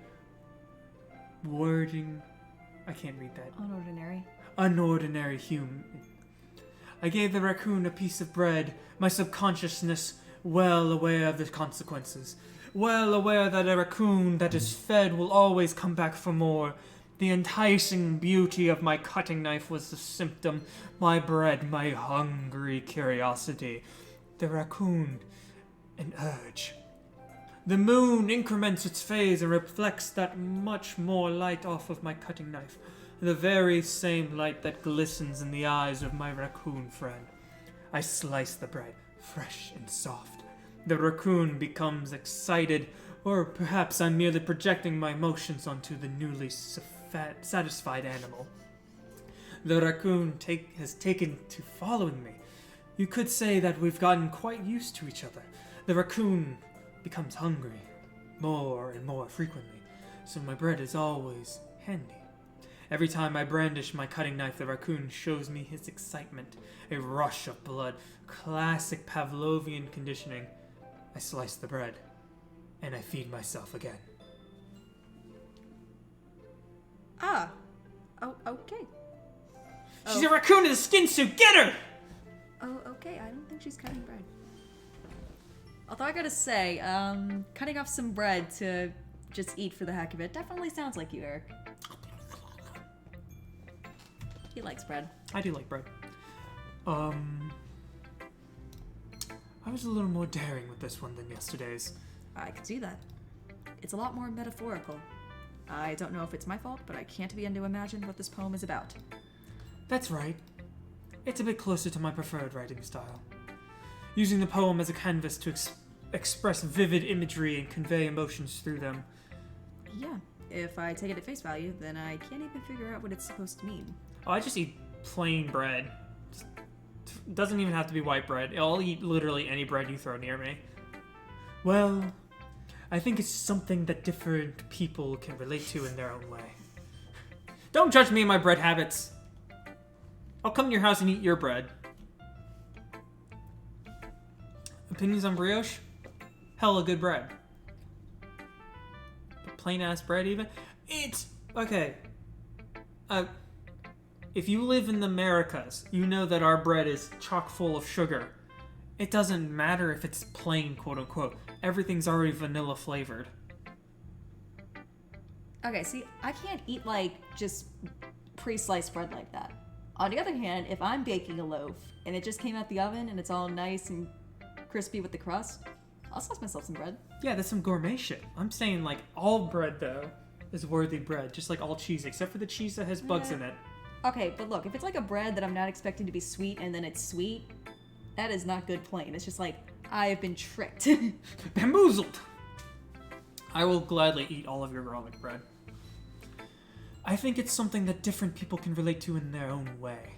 I can't read that. Unordinary human. I gave the raccoon a piece of bread, my subconsciousness well aware of the consequences. Well aware that a raccoon that is fed will always come back for more. The enticing beauty of my cutting knife was the symptom. My bread, my hungry curiosity. The raccoon, an urge. The moon increments its phase and reflects that much more light off of my cutting knife. The very same light that glistens in the eyes of my raccoon friend. I slice the bread, fresh and soft. The raccoon becomes excited, or perhaps I'm merely projecting my emotions onto the newly satisfied animal. The raccoon has taken to following me. You could say that we've gotten quite used to each other. The raccoon becomes hungry, more and more frequently, so my bread is always handy. Every time I brandish my cutting knife, the raccoon shows me his excitement, a rush of blood, classic Pavlovian conditioning. I slice the bread, and I feed myself again. Ah. Oh, okay. She's a raccoon in a skin suit! Get her! Oh, okay. I don't think she's cutting bread. Although I gotta say, cutting off some bread to just eat for the heck of it definitely sounds like you, Eric. He likes bread. I do like bread. I was a little more daring with this one than yesterday's. I can see that. It's a lot more metaphorical. I don't know if it's my fault, but I can't begin to imagine what this poem is about. That's right. It's a bit closer to my preferred writing style. Using the poem as a canvas to express vivid imagery and convey emotions through them. Yeah, if I take it at face value, then I can't even figure out what it's supposed to mean. Oh, I just eat plain bread. Doesn't even have to be white bread. I'll eat literally any bread you throw near me. Well, I think it's something that different people can relate to in their own way. Don't judge me and my bread habits. I'll come to your house and eat your bread. Opinions on brioche? Hella good bread. But plain ass bread even? It's okay. If you live in the Americas, you know that our bread is chock full of sugar. It doesn't matter if it's plain, quote unquote. Everything's already vanilla flavored. Okay, see, I can't eat just pre-sliced bread like that. On the other hand, if I'm baking a loaf and it just came out the oven and it's all nice and crispy with the crust. I'll sauce myself some bread. Yeah, that's some gourmet shit. I'm saying, like, all bread, though, is worthy bread. Just like all cheese, except for the cheese that has bugs in it. Okay, but look, if it's like a bread that I'm not expecting to be sweet and then it's sweet, that is not good plain. It's just like, I have been tricked. Bamboozled! I will gladly eat all of your garlic bread. I think it's something that different people can relate to in their own way.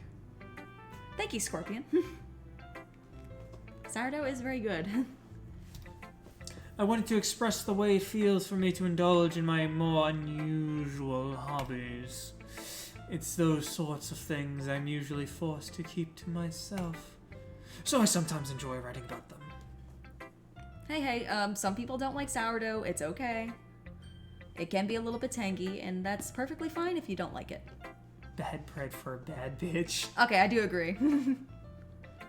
Thank you, Scorpion. Sourdough is very good. I wanted to express the way it feels for me to indulge in my more unusual hobbies. It's those sorts of things I'm usually forced to keep to myself. So I sometimes enjoy writing about them. Hey, some people don't like sourdough. It's okay. It can be a little bit tangy, and that's perfectly fine if you don't like it. Bad bread for a bad bitch. Okay, I do agree.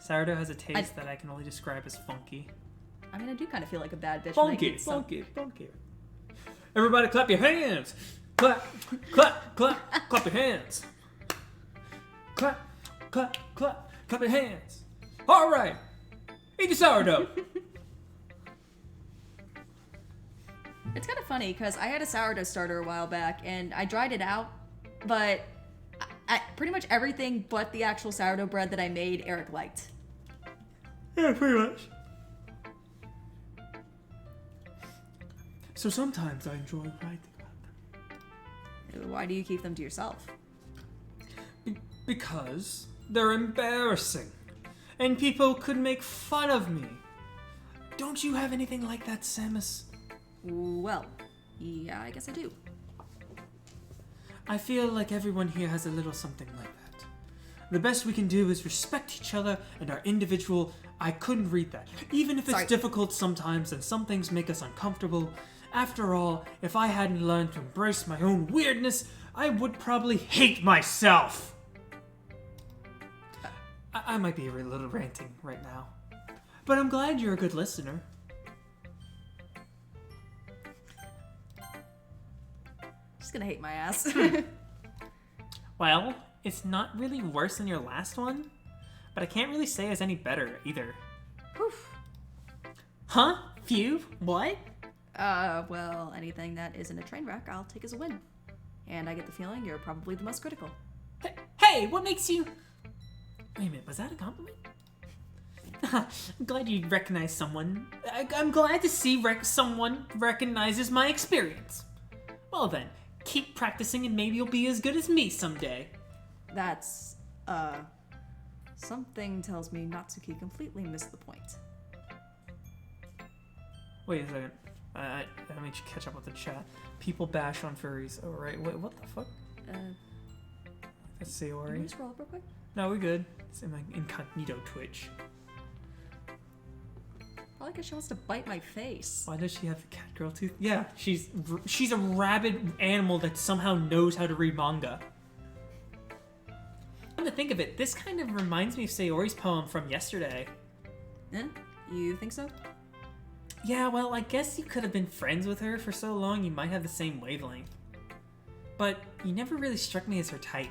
Sourdough has a taste that I can only describe as funky. I mean, I do kind of feel like a bad bitch. Funky. Everybody clap your hands. Clap, clap, clap, clap your hands. Clap, clap, clap, clap your hands. All right. Eat your sourdough. It's kind of funny because I had a sourdough starter a while back and I dried it out, but pretty much everything but the actual sourdough bread that I made, Eric liked. Yeah, pretty much. So sometimes I enjoy writing about them. Why do you keep them to yourself? Because they're embarrassing. And people could make fun of me. Don't you have anything like that, Samus? Well, yeah, I guess I do. I feel like everyone here has a little something like that. The best we can do is respect each other and our individual... I couldn't read that. Even if it's difficult sometimes and some things make us uncomfortable. After all, if I hadn't learned to embrace my own weirdness, I would probably hate myself. I might be a little ranting right now. But I'm glad you're a good listener. She's gonna hate my ass. Well, it's not really worse than your last one, but I can't really say it's any better either. Poof. Huh? Phew? What? Well, anything that isn't a train wreck, I'll take as a win. And I get the feeling you're probably the most critical. Hey, what makes you... Wait a minute, was that a compliment? I'm glad you recognize someone. I'm glad to see someone recognizes my experience. Well then, keep practicing and maybe you'll be as good as me someday. That's, something tells me Natsuki completely missed the point. Wait a second. Let me catch up with the chat. People bash on furries. Oh, right. Wait, what the fuck? That's Sayori. Can you scroll up real quick? No, we're good. It's in my incognito Twitch. Probably because she wants to bite my face. Why does she have the cat girl tooth? Yeah, she's a rabid animal that somehow knows how to read manga. Come to think of it, this kind of reminds me of Sayori's poem from yesterday. You think so? Yeah, well, I guess you could have been friends with her for so long you might have the same wavelength. But you never really struck me as her type.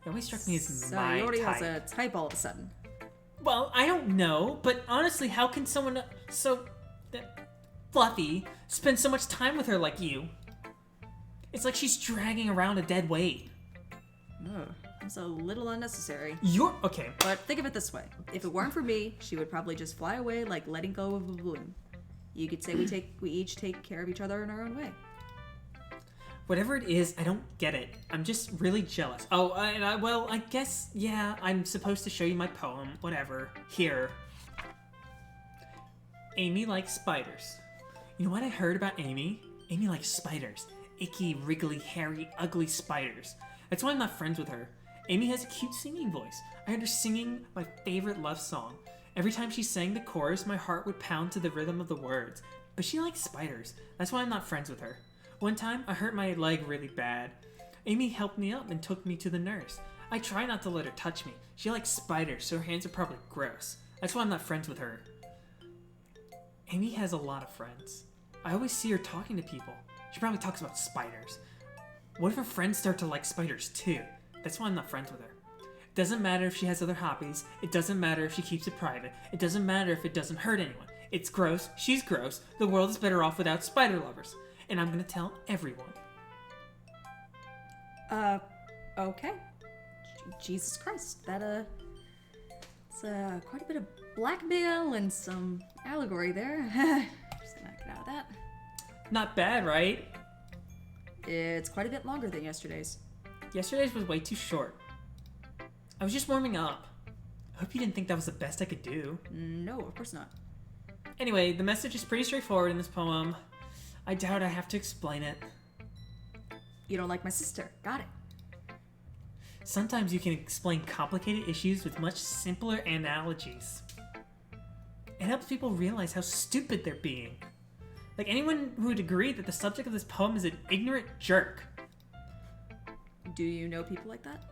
You always struck me as my type. Sayori has a type all of a sudden. Well, I don't know, but honestly, how can someone so fluffy spend so much time with her like you? It's like she's dragging around a dead weight. It's a little unnecessary. You're okay. But think of it this way. If it weren't for me, she would probably just fly away like letting go of a balloon. You could say we each take care of each other in our own way. Whatever it is, I don't get it. I'm just really jealous. Oh, well, I guess, yeah, I'm supposed to show you my poem. Whatever. Here. Amy likes spiders. You know what I heard about Amy? Amy likes spiders. Icky, wriggly, hairy, ugly spiders. That's why I'm not friends with her. Amy has a cute singing voice. I heard her singing my favorite love song. Every time she sang the chorus, my heart would pound to the rhythm of the words. But she likes spiders. That's why I'm not friends with her. One time, I hurt my leg really bad. Amy helped me up and took me to the nurse. I try not to let her touch me. She likes spiders, so her hands are probably gross. That's why I'm not friends with her. Amy has a lot of friends. I always see her talking to people. She probably talks about spiders. What if her friends start to like spiders too? That's why I'm not friends with her. It doesn't matter if she has other hobbies. It doesn't matter if she keeps it private. It doesn't matter if it doesn't hurt anyone. It's gross. She's gross. The world is better off without spider lovers. And I'm gonna tell everyone. Okay. Jesus Christ. That, it's, quite a bit of blackmail and some allegory there. Just gonna get out of that. Not bad, right? It's quite a bit longer than yesterday's. Yesterday's was way too short. I was just warming up. I hope you didn't think that was the best I could do. No, of course not. Anyway, the message is pretty straightforward in this poem. I doubt I have to explain it. You don't like my sister. Got it. Sometimes you can explain complicated issues with much simpler analogies. It helps people realize how stupid they're being. Like anyone who would agree that the subject of this poem is an ignorant jerk. Do you know people like that?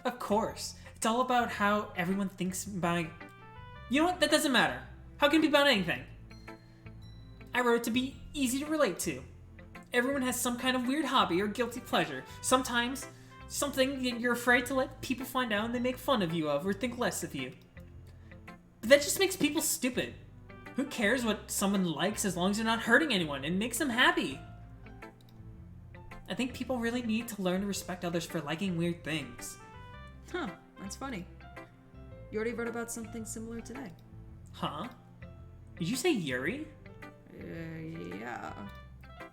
Of course. It's all about how everyone thinks about... You know what? That doesn't matter. How can it be about anything? I wrote it to be easy to relate to. Everyone has some kind of weird hobby or guilty pleasure. Sometimes, something that you're afraid to let people find out and they make fun of you of or think less of you. But that just makes people stupid. Who cares what someone likes as long as they're not hurting anyone and makes them happy? I think people really need to learn to respect others for liking weird things. Huh, that's funny. You already wrote about something similar today. Huh? Did you say Yuri? Yeah.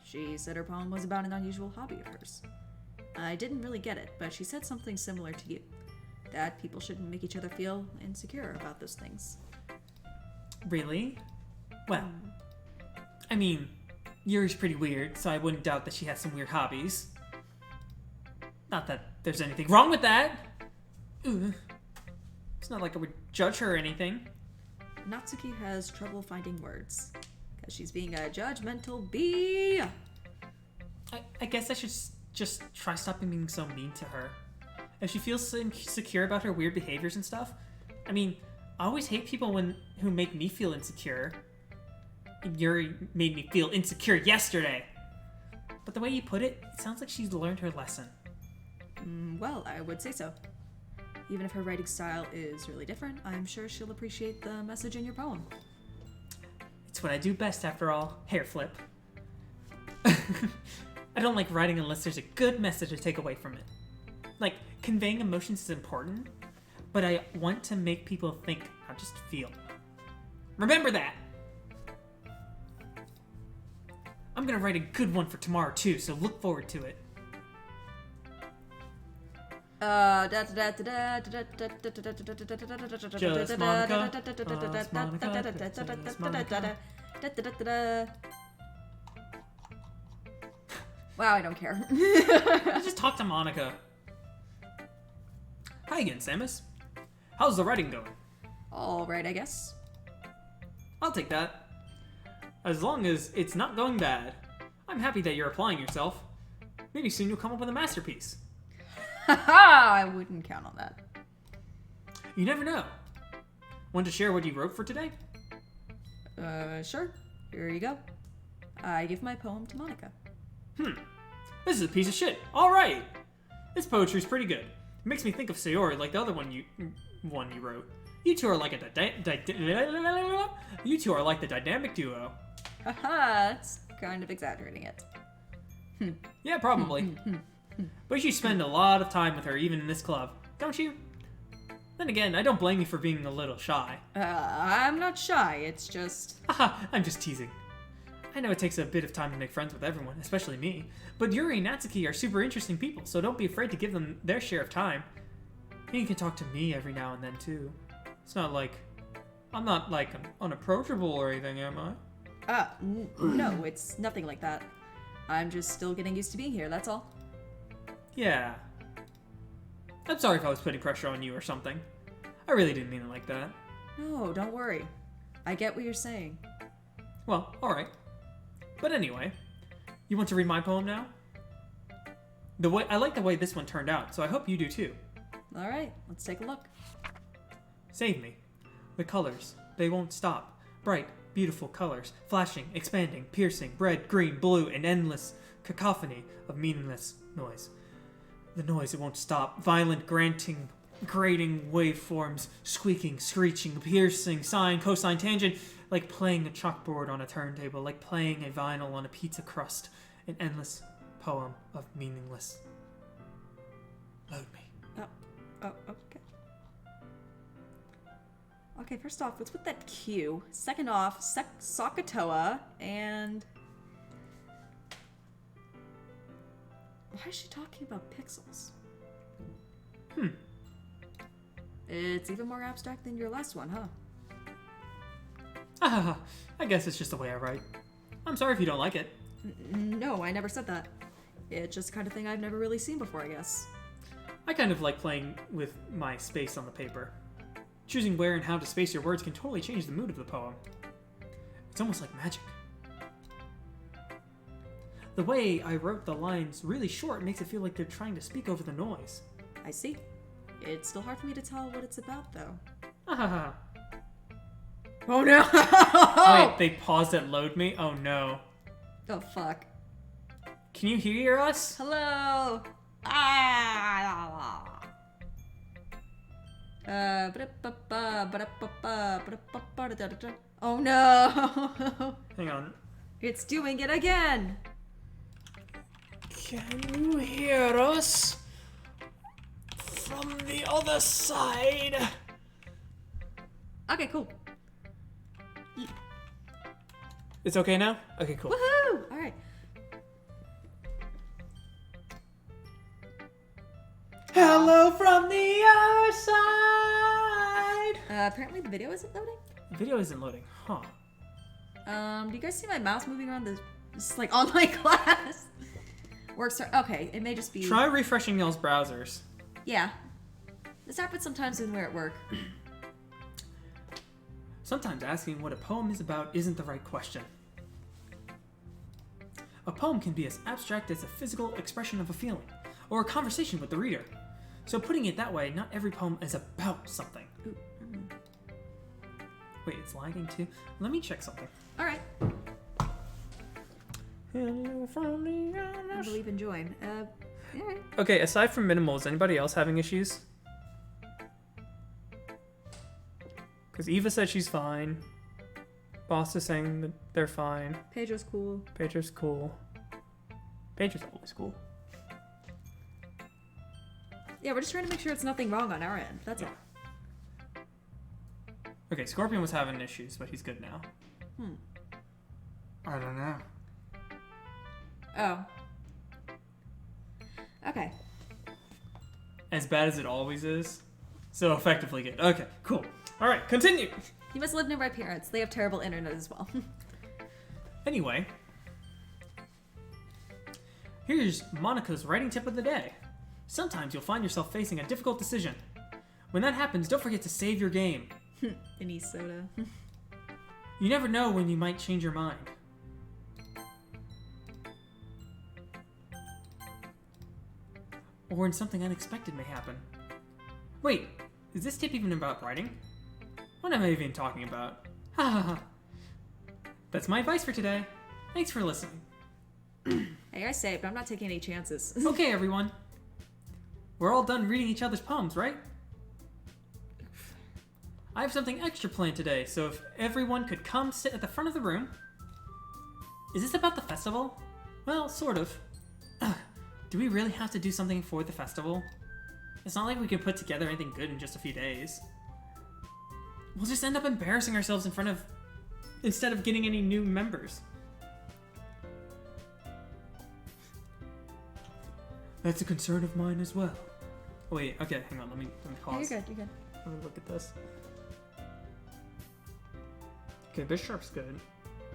She said her poem was about an unusual hobby of hers. I didn't really get it, but she said something similar to you. That people shouldn't make each other feel insecure about those things. Really? Well, I mean, Yuri's pretty weird, so I wouldn't doubt that she has some weird hobbies. Not that there's anything wrong with that. Ugh. It's not like I would judge her or anything. Natsuki has trouble finding words. Because she's being a judgmental bee. I guess I should just try stopping being so mean to her. If she feels so insecure about her weird behaviors and stuff, I mean, I always hate people who make me feel insecure. Yuri made me feel insecure yesterday. But the way you put it, it sounds like she's learned her lesson. Well, I would say so. Even if her writing style is really different, I'm sure she'll appreciate the message in your poem. It's what I do best, after all. Hair flip. I don't like writing unless there's a good message to take away from it. Like, conveying emotions is important, but I want to make people think, not just feel. Remember that! I'm gonna write a good one for tomorrow too, so look forward to it. Just Monica. Wow, I don't care. I just talk to Monica. Hi again, Samus. How's the writing going? All right, I guess. I'll take that. As long as it's not going bad. I'm happy that you're applying yourself. Maybe soon you'll come up with a masterpiece. Haha, I wouldn't count on that. You never know. Want to share what you wrote for today? Sure. Here you go. I give my poem to Monica. This is a piece of shit. All right. This poetry's pretty good. It makes me think of Sayori, like the other one you wrote. You two are like the dynamic duo. Haha, that's kind of exaggerating it. Yeah, probably. But you spend a lot of time with her, even in this club, don't you? Then again, I don't blame you for being a little shy. I'm not shy, it's just... Haha, I'm just teasing. I know it takes a bit of time to make friends with everyone, especially me, but Yuri and Natsuki are super interesting people, so don't be afraid to give them their share of time. And you can talk to me every now and then, too. It's not like... I'm not, like, unapproachable or anything, am I? No, it's nothing like that. I'm just still getting used to being here, that's all. Yeah. I'm sorry if I was putting pressure on you or something. I really didn't mean it like that. No, don't worry. I get what you're saying. Well, alright. But anyway, you want to read my poem now? I like the way this one turned out, so I hope you do too. Alright, let's take a look. Save me. The colors, they won't stop. Bright, beautiful colors, flashing, expanding, piercing, red, green, blue, an endless cacophony of meaningless noise. The noise, it won't stop. Violent, granting grating waveforms, squeaking, screeching, piercing, sine, cosine, tangent, like playing a chalkboard on a turntable, like playing a vinyl on a pizza crust, an endless poem of meaningless. Load me. Oh, okay. Okay, first off, what's with that Q? Second off, Sakatoa, and... Why is she talking about pixels? It's even more abstract than your last one, huh? I guess it's just the way I write. I'm sorry if you don't like it. No, I never said that. It's just the kind of thing I've never really seen before, I guess. I kind of like playing with my space on the paper. Choosing where and how to space your words can totally change the mood of the poem. It's almost like magic. The way I wrote the lines really short makes it feel like they're trying to speak over the noise. I see. It's still hard for me to tell what it's about, though. Oh no! Wait, they paused at load me? Oh no. Oh, fuck. Can you hear us? Hello! Oh no! Hang on. It's doing it again! Can you hear us? From the other side? Okay, cool. It's okay now? Okay, cool. Woohoo! Alright. Hello from the other side! Apparently the video isn't loading? The video isn't loading, huh? Do you guys see my mouse moving around this like online class? Works are okay, it may just be... Try refreshing y'all's browsers. Yeah. This happens sometimes when we're at work. Sometimes asking what a poem is about isn't the right question. A poem can be as abstract as a physical expression of a feeling, or a conversation with the reader. So putting it that way, not every poem is about something. Ooh, Wait, it's lagging too? Let me check something. Alright. Hello from the I other believe in join. Yeah. Okay, aside from minimal, is anybody else having issues? Because Eva said she's fine. Boss is saying that they're fine. Pedro's cool. Pedro's cool. Pedro's always cool. Yeah, we're just trying to make sure it's nothing wrong on our end. That's all. Okay, Scorpion was having issues, but he's good now. I don't know. Oh. Okay. As bad as it always is. So effectively good. Okay, cool. Alright, continue! You must live near my parents. They have terrible internet as well. Anyway. Here's Monica's writing tip of the day. Sometimes you'll find yourself facing a difficult decision. When that happens, don't forget to save your game. Any soda. You never know when you might change your mind. Or when something unexpected may happen. Wait, is this tip even about writing? What am I even talking about? Ha ha ha. That's my advice for today. Thanks for listening. Hey, I say it, but I'm not taking any chances. Okay, everyone. We're all done reading each other's poems, right? I have something extra planned today, so if everyone could come sit at the front of the room. Is this about the festival? Well, sort of. Do we really have to do something for the festival? It's not like we can put together anything good in just a few days. We'll just end up embarrassing ourselves in front of... instead of getting any new members. That's a concern of mine as well. Wait, okay, hang on, let me pause. You're good. Let me look at this. Okay, this sharp's good.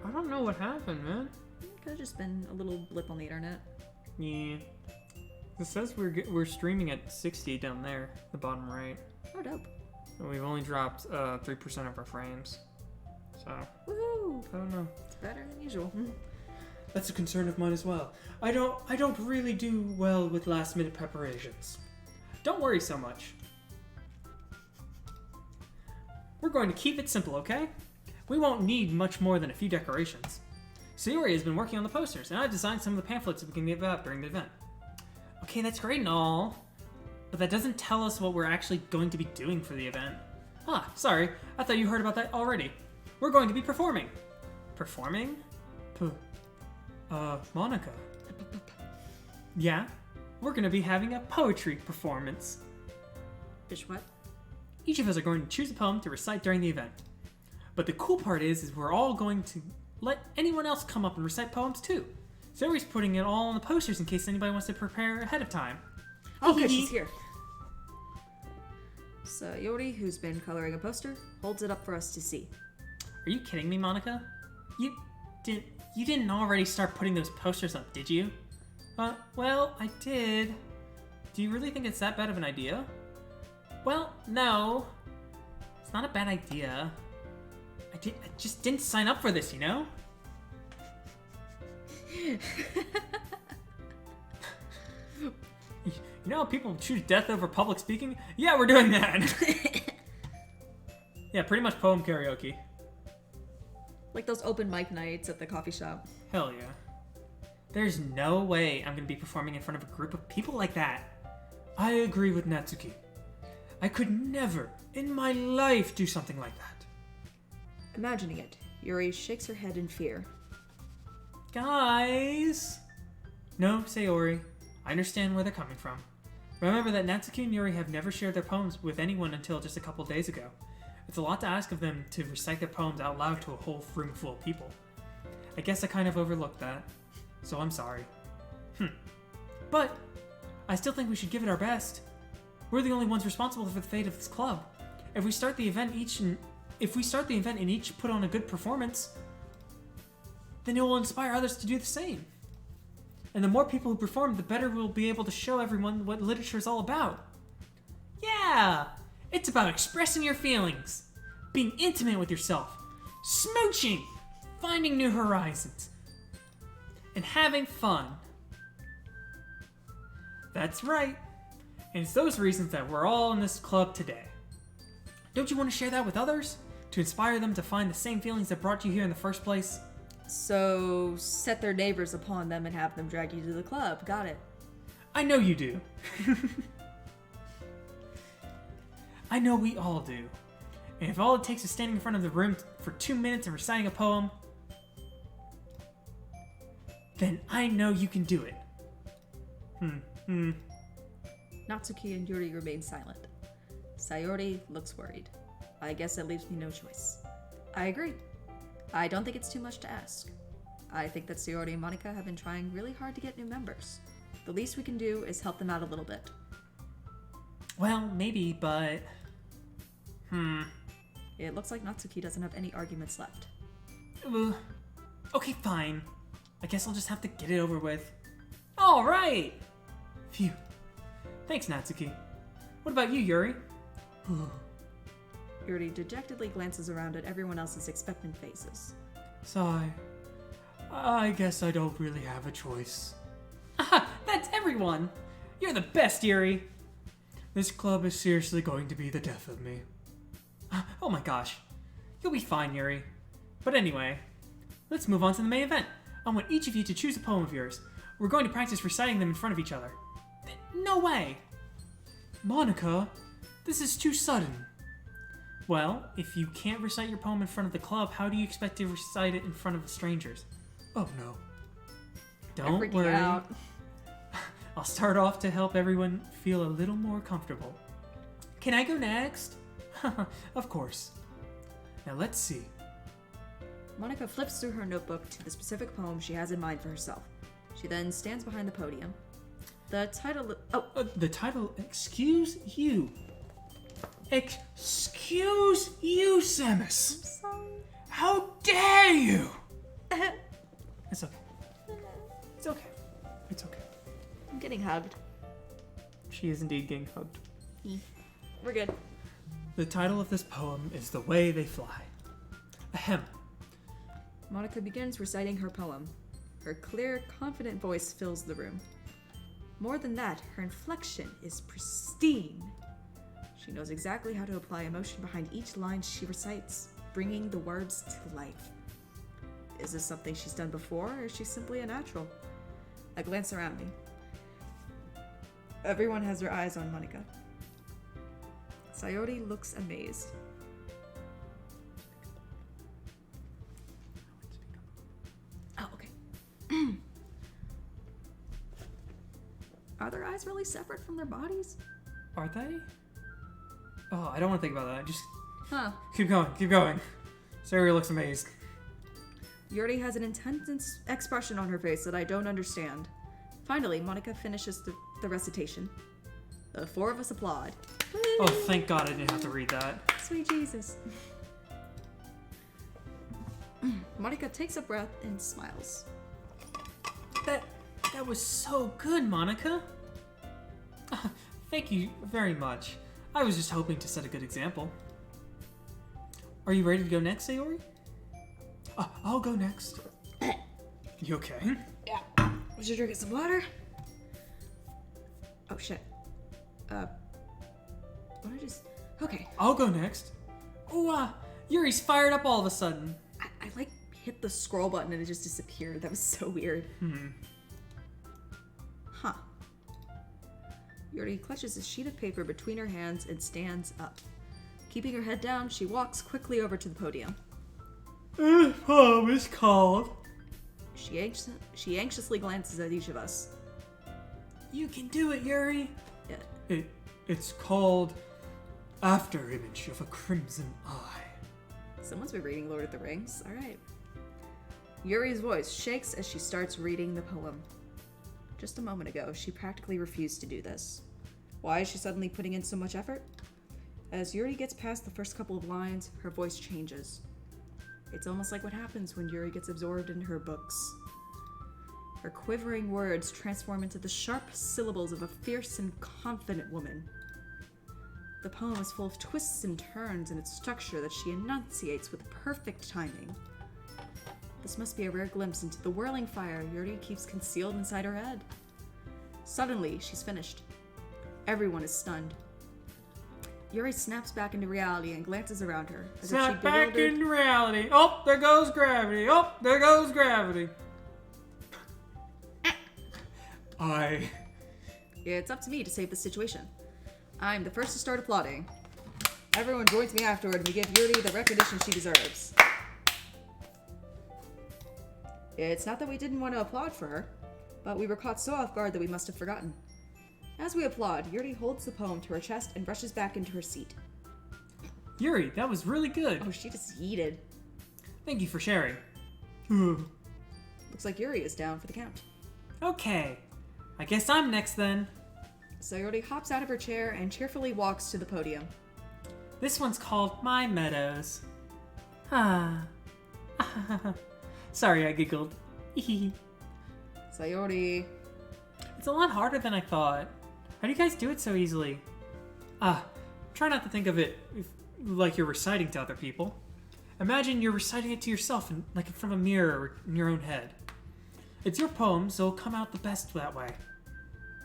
I don't know what happened, man. Could have just been a little blip on the internet. Yeah. It says we're streaming at 60 down there, the bottom right. Oh, dope. And we've only dropped 3% of our frames. So, Woohoo! I don't know. It's better than usual. That's a concern of mine as well. I don't really do well with last minute preparations. Don't worry so much. We're going to keep it simple, okay? We won't need much more than a few decorations. Sayori has been working on the posters, and I've designed some of the pamphlets that we can give out during the event. Okay, that's great and all, but that doesn't tell us what we're actually going to be doing for the event. Ah, sorry. I thought you heard about that already. We're going to be performing. Performing? Monica. Yeah, we're going to be having a poetry performance. Bitch, what? Each of us are going to choose a poem to recite during the event. But the cool part is we're all going to let anyone else come up and recite poems too. Sayori's putting it all on the posters in case anybody wants to prepare ahead of time. Okay, she's here. Sayori, who's been coloring a poster, holds it up for us to see. Are you kidding me, Monica? You didn't already start putting those posters up, did you? Well, I did. Do you really think it's that bad of an idea? Well, no. It's not a bad idea. I just didn't sign up for this, you know? You know how people choose death over public speaking? Yeah, we're doing that. Yeah, pretty much poem karaoke. Like those open mic nights at the coffee shop. Hell yeah. There's no way I'm gonna be performing in front of a group of people like that. I agree with Natsuki. I could never in my life do something like that. Imagining it, Yuri shakes her head in fear. Guys! No, Sayori. I understand where they're coming from. Remember that Natsuki and Yuri have never shared their poems with anyone until just a couple days ago. It's a lot to ask of them to recite their poems out loud to a whole room full of people. I guess I kind of overlooked that, so I'm sorry. But I still think we should give it our best. We're the only ones responsible for the fate of this club. If we start the event and each put on a good performance, then it will inspire others to do the same. And the more people who perform, the better we'll be able to show everyone what literature is all about. Yeah! It's about expressing your feelings, being intimate with yourself, smooching, finding new horizons, and having fun. That's right. And it's those reasons that we're all in this club today. Don't you want to share that with others? To inspire them to find the same feelings that brought you here in the first place? So, set their neighbors upon them and have them drag you to the club. Got it. I know you do. I know we all do. And if all it takes is standing in front of the room for 2 minutes and reciting a poem, then I know you can do it. Natsuki and Yuri remain silent. Sayori looks worried. I guess that leaves me no choice. I agree. I don't think it's too much to ask. I think that Sayori and Monica have been trying really hard to get new members. The least we can do is help them out a little bit. Well, maybe, but... It looks like Natsuki doesn't have any arguments left. Okay, fine. I guess I'll just have to get it over with. Alright! Phew. Thanks, Natsuki. What about you, Yuri? Yuri dejectedly glances around at everyone else's expectant faces. Sigh. I guess I don't really have a choice. Aha! That's everyone! You're the best, Yuri! This club is seriously going to be the death of me. Oh my gosh. You'll be fine, Yuri. But anyway, let's move on to the main event. I want each of you to choose a poem of yours. We're going to practice reciting them in front of each other. No way! Monica, this is too sudden. Well, if you can't recite your poem in front of the club, how do you expect to recite it in front of the strangers? Oh no. Don't worry. Out. I'll start off to help everyone feel a little more comfortable. Can I go next? Of course. Now let's see. Monica flips through her notebook to the specific poem she has in mind for herself. She then stands behind the podium. The title... The title... Excuse you. Excuse you, Samus. I'm sorry. How dare you? It's okay. It's okay. It's okay. I'm getting hugged. She is indeed getting hugged. We're good. The title of this poem is The Way They Fly. Ahem. Monica begins reciting her poem. Her clear, confident voice fills the room. More than that, her inflection is pristine. She knows exactly how to apply emotion behind each line she recites, bringing the words to life. Is this something she's done before, or is she simply a natural? I glance around me. Everyone has their eyes on Monica. Sayori looks amazed. Oh, okay. Are their eyes really separate from their bodies? Are they? Oh, I don't want to think about that. Just keep going. Sayori looks amazed. Yuri has an intense expression on her face that I don't understand. Finally, Monica finishes the recitation. The four of us applaud. Oh, thank God I didn't have to read that. Sweet Jesus. Monica takes a breath and smiles. That was so good, Monica. Thank you very much. I was just hoping to set a good example. Are you ready to go next, Sayori? I'll go next. You okay? Yeah. Would you drink some water? Oh shit. What I just... Okay. I'll go next. Oh, Yuri's fired up all of a sudden. I like hit the scroll button and it just disappeared. That was so weird. Huh. Yuri clutches a sheet of paper between her hands and stands up. Keeping her head down, she walks quickly over to the podium. Poem is called. She anxiously glances at each of us. You can do it, Yuri. Yeah. It's called After Image of a Crimson Eye. Someone's been reading Lord of the Rings. All right. Yuri's voice shakes as she starts reading the poem. Just a moment ago, she practically refused to do this. Why is she suddenly putting in so much effort? As Yuri gets past the first couple of lines, her voice changes. It's almost like what happens when Yuri gets absorbed into her books. Her quivering words transform into the sharp syllables of a fierce and confident woman. The poem is full of twists and turns in its structure that she enunciates with perfect timing. This must be a rare glimpse into the whirling fire Yuri keeps concealed inside her head. Suddenly, she's finished. Everyone is stunned. Yuri snaps back into reality and glances around her. Snap back into reality. Oh, there goes gravity. Oh, there goes gravity. It's up to me to save the situation. I'm the first to start applauding. Everyone joins me afterward and we give Yuri the recognition she deserves. It's not that we didn't want to applaud for her, but we were caught so off guard that we must have forgotten. As we applaud, Yuri holds the poem to her chest and rushes back into her seat. Yuri, that was really good. Oh, she just yeeted. Thank you for sharing. Looks like Yuri is down for the count. Okay, I guess I'm next then. Sayori hops out of her chair and cheerfully walks to the podium. This one's called My Meadows. Sorry, I giggled. Sayori. It's a lot harder than I thought. How do you guys do it so easily? Try not to think of it like you're reciting to other people. Imagine you're reciting it to yourself, like in front of a mirror or in your own head. It's your poem, so it'll come out the best that way.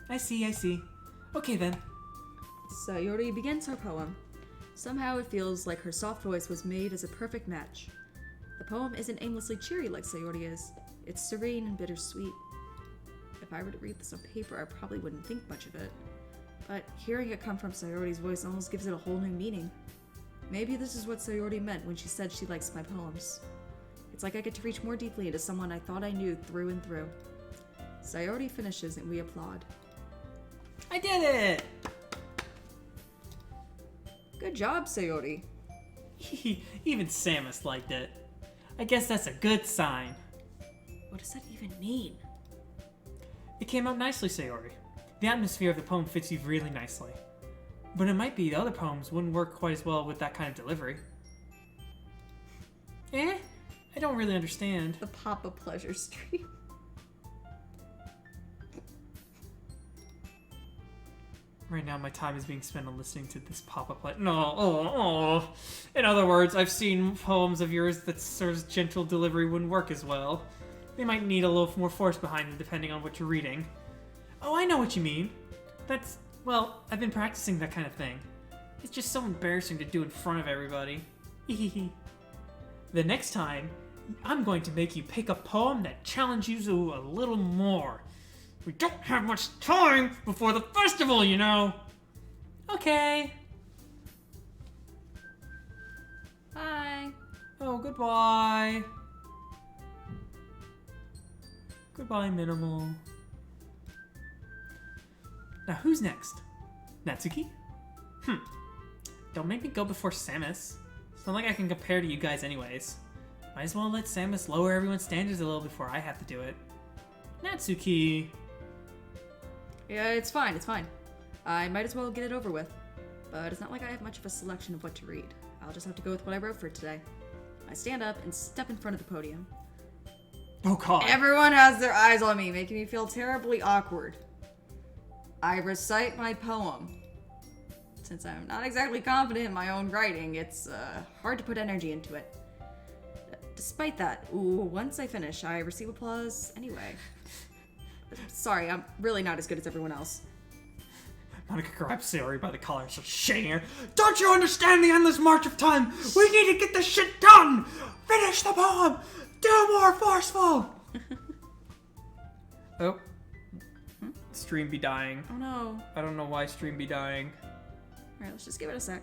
I see. Okay then. Sayori begins her poem. Somehow it feels like her soft voice was made as a perfect match. The poem isn't aimlessly cheery like Sayori is. It's serene and bittersweet. If I were to read this on paper, I probably wouldn't think much of it. But hearing it come from Sayori's voice almost gives it a whole new meaning. Maybe this is what Sayori meant when she said she likes my poems. It's like I get to reach more deeply into someone I thought I knew through and through. Sayori finishes and we applaud. I did it! Good job, Sayori. Even Samus liked it. I guess that's a good sign. What does that even mean? It came out nicely, Sayori. The atmosphere of the poem fits you really nicely. But it might be the other poems wouldn't work quite as well with that kind of delivery. I don't really understand. The Papa Pleasure stream. Right now, my time is being spent on listening to this pop-up. No. In other words, I've seen poems of yours that serves gentle delivery wouldn't work as well. They might need a little more force behind them depending on what you're reading. Oh, I know what you mean. Well, I've been practicing that kind of thing. It's just so embarrassing to do in front of everybody. The next time, I'm going to make you pick a poem that challenges you a little more. We don't have much time before the festival, you know. Okay. Bye. Oh, goodbye. Goodbye, Minimal. Now, who's next? Natsuki? Don't make me go before Samus. It's not like I can compare to you guys anyways. Might as well let Samus lower everyone's standards a little before I have to do it. Natsuki. Yeah, it's fine, it's fine. I might as well get it over with. But it's not like I have much of a selection of what to read. I'll just have to go with what I wrote for today. I stand up and step in front of the podium. Oh god. Everyone has their eyes on me, making me feel terribly awkward. I recite my poem. Since I'm not exactly confident in my own writing, it's hard to put energy into it. Despite that, once I finish, I receive applause anyway. Sorry, I'm really not as good as everyone else. Monica grabs Sayori by the collar and starts shaking her. Don't you understand the endless march of time? We need to get this shit done! Finish the poem! Do more forceful! Oh. Stream be dying. Oh no. I don't know why stream be dying. Alright, let's just give it a sec.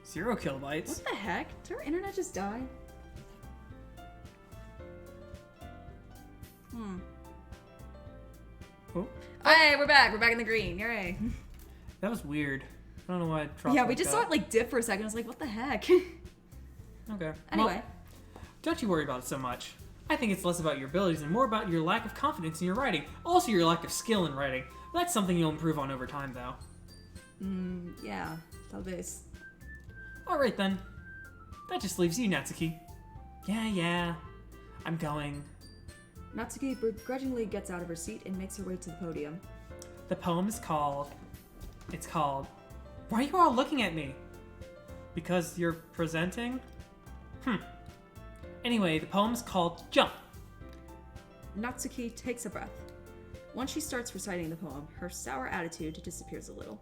0 kilobytes. What the heck? Did our internet just die? Oh. Hey, we're back. We're back in the green. Yay. That was weird. I don't know why it dropped. Yeah, like we just that. saw it like dip for a second. I was like, what the heck? Okay. Anyway. Well, don't you worry about it so much. I think it's less about your abilities and more about your lack of confidence in your writing. Also, your lack of skill in writing. That's something you'll improve on over time, though. Yeah. Tal vez. Alright then. That just leaves you, Natsuki. Yeah. I'm going. Natsuki begrudgingly gets out of her seat and makes her way to the podium. The poem is called... It's called... Why are you all looking at me? Because you're presenting? Anyway, the poem's called Jump. Natsuki takes a breath. Once she starts reciting the poem, her sour attitude disappears a little.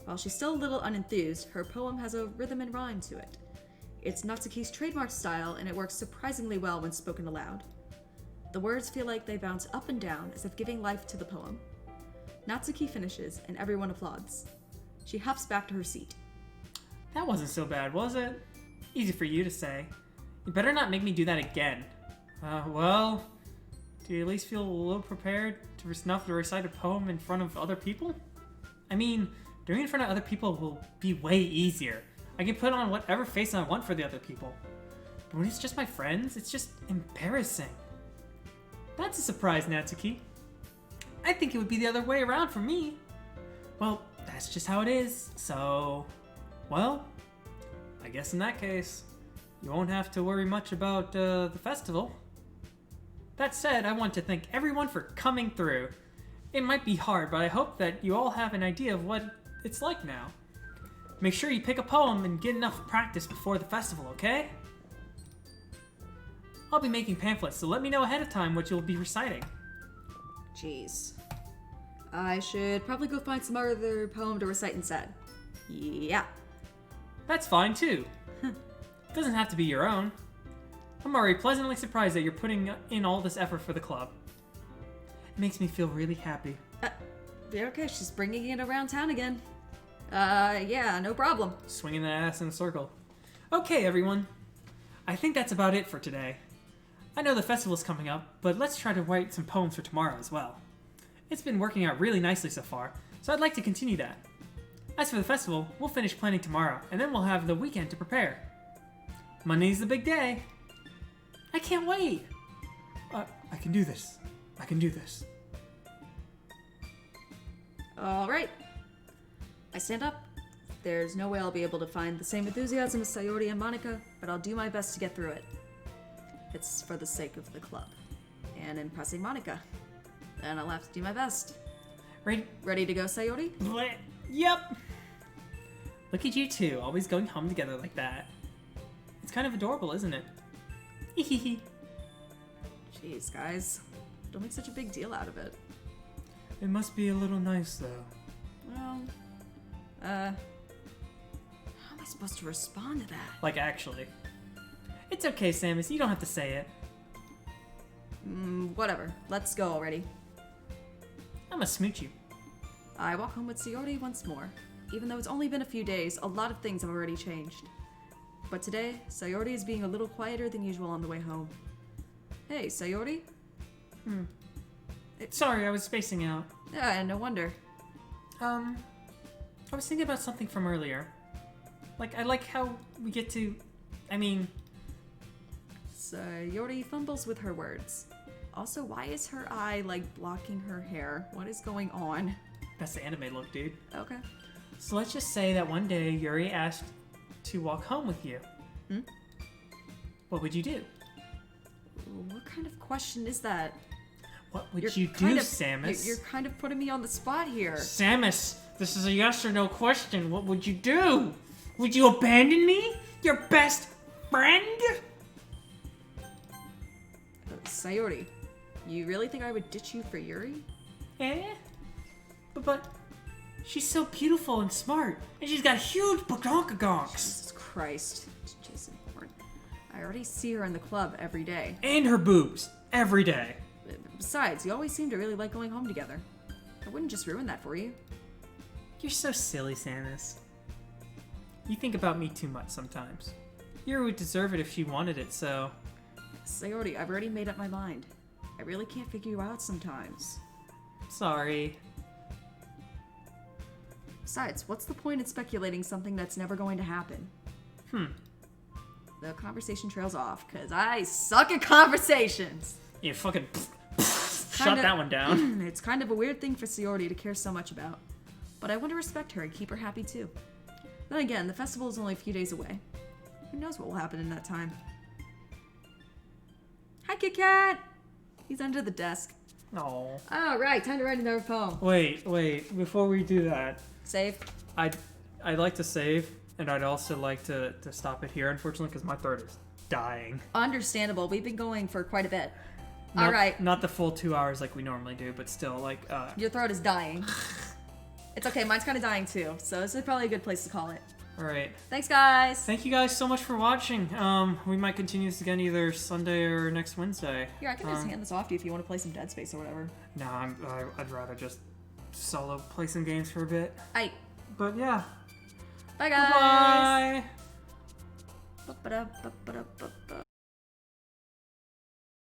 While she's still a little unenthused, her poem has a rhythm and rhyme to it. It's Natsuki's trademark style, and it works surprisingly well when spoken aloud. The words feel like they bounce up and down as if giving life to the poem. Natsuki finishes, and everyone applauds. She hops back to her seat. That wasn't so bad, was it? Easy for you to say. You better not make me do that again. Well, do you at least feel a little prepared to recite a poem in front of other people? I mean, doing it in front of other people will be way easier. I can put on whatever face I want for the other people. But when it's just my friends, it's just embarrassing. That's a surprise, Natsuki. I think it would be the other way around for me. Well, that's just how it is, so... Well, I guess in that case, you won't have to worry much about the festival. That said, I want to thank everyone for coming through. It might be hard, but I hope that you all have an idea of what it's like now. Make sure you pick a poem and get enough practice before the festival, okay? I'll be making pamphlets, so let me know ahead of time what you'll be reciting. Jeez. I should probably go find some other poem to recite instead. Yeah. That's fine, too. Doesn't have to be your own. I'm already pleasantly surprised that you're putting in all this effort for the club. It makes me feel really happy. Yeah, okay, she's bringing it around town again. Yeah, no problem. Swinging that ass in a circle. Okay, everyone. I think that's about it for today. I know the festival's coming up, but let's try to write some poems for tomorrow as well. It's been working out really nicely so far, so I'd like to continue that. As for the festival, we'll finish planning tomorrow, and then we'll have the weekend to prepare. Monday's the big day. I can't wait. I can do this. I can do this. Alright. I stand up. There's no way I'll be able to find the same enthusiasm as Sayori and Monica, but I'll do my best to get through it. It's for the sake of the club. And impressing Monica. Then I'll have to do my best. Ready to go, Sayori? Yep. Look at you two, always going home together like that. It's kind of adorable, isn't it? Hehehe. Jeez, guys. Don't make such a big deal out of it. It must be a little nice, though. Well, how am I supposed to respond to that? Like, actually. It's okay, Samus, you don't have to say it. Whatever. Let's go already. gonna smooch you. I walk home with Sayori once more. Even though it's only been a few days, a lot of things have already changed. But today, Sayori is being a little quieter than usual on the way home. Hey, Sayori? Sorry, I was spacing out. Yeah, no wonder. I was thinking about something from earlier. Like, I like how we get to... I mean... Sayori fumbles with her words. Also, why is her eye, like, blocking her hair? What is going on? That's the anime look, dude. Okay. So let's just say that one day Yuri asked to walk home with you. What would you do? What kind of question is that? What would you do, Samus? You're kind of putting me on the spot here. Samus, this is a yes or no question. What would you do? Would you abandon me? Your best friend? Sayori, you really think I would ditch you for Yuri? Eh? But she's so beautiful and smart, and she's got huge bagonkagonks. Jesus Christ. Jason Bourne. I already see her in the club every day. And her boobs. Every day. Besides, you always seem to really like going home together. I wouldn't just ruin that for you. You're so silly, Samus. You think about me too much sometimes. Yuri would deserve it if she wanted it, so... Sayori, I've already made up my mind. I really can't figure you out sometimes. Sorry. Besides, what's the point in speculating something that's never going to happen? The conversation trails off, because I suck at conversations! You fucking... shut that one down. It's kind of a weird thing for Sayori to care so much about. But I want to respect her and keep her happy too. Then again, the festival is only a few days away. Who knows what will happen in that time? Hi, Kit Kat! He's under the desk. No. Oh, right, time to write another poem. Wait, before we do that... Save. I'd like to save, and I'd also like to stop it here, unfortunately, because my throat is dying. Understandable, we've been going for quite a bit. Not, Alright. Not the full 2 hours like we normally do, but still, like, Your throat is dying. It's okay, mine's kind of dying too, so this is probably a good place to call it. Alright. Thanks, guys! Thank you guys so much for watching. We might continue this again either Sunday or next Wednesday. Here, I can just hand this off to you if you want to play some Dead Space or whatever. No, I'd rather just solo play some games for a bit. But yeah. Bye, guys! Bye! Ba-ba-da-ba-ba-da-ba-ba.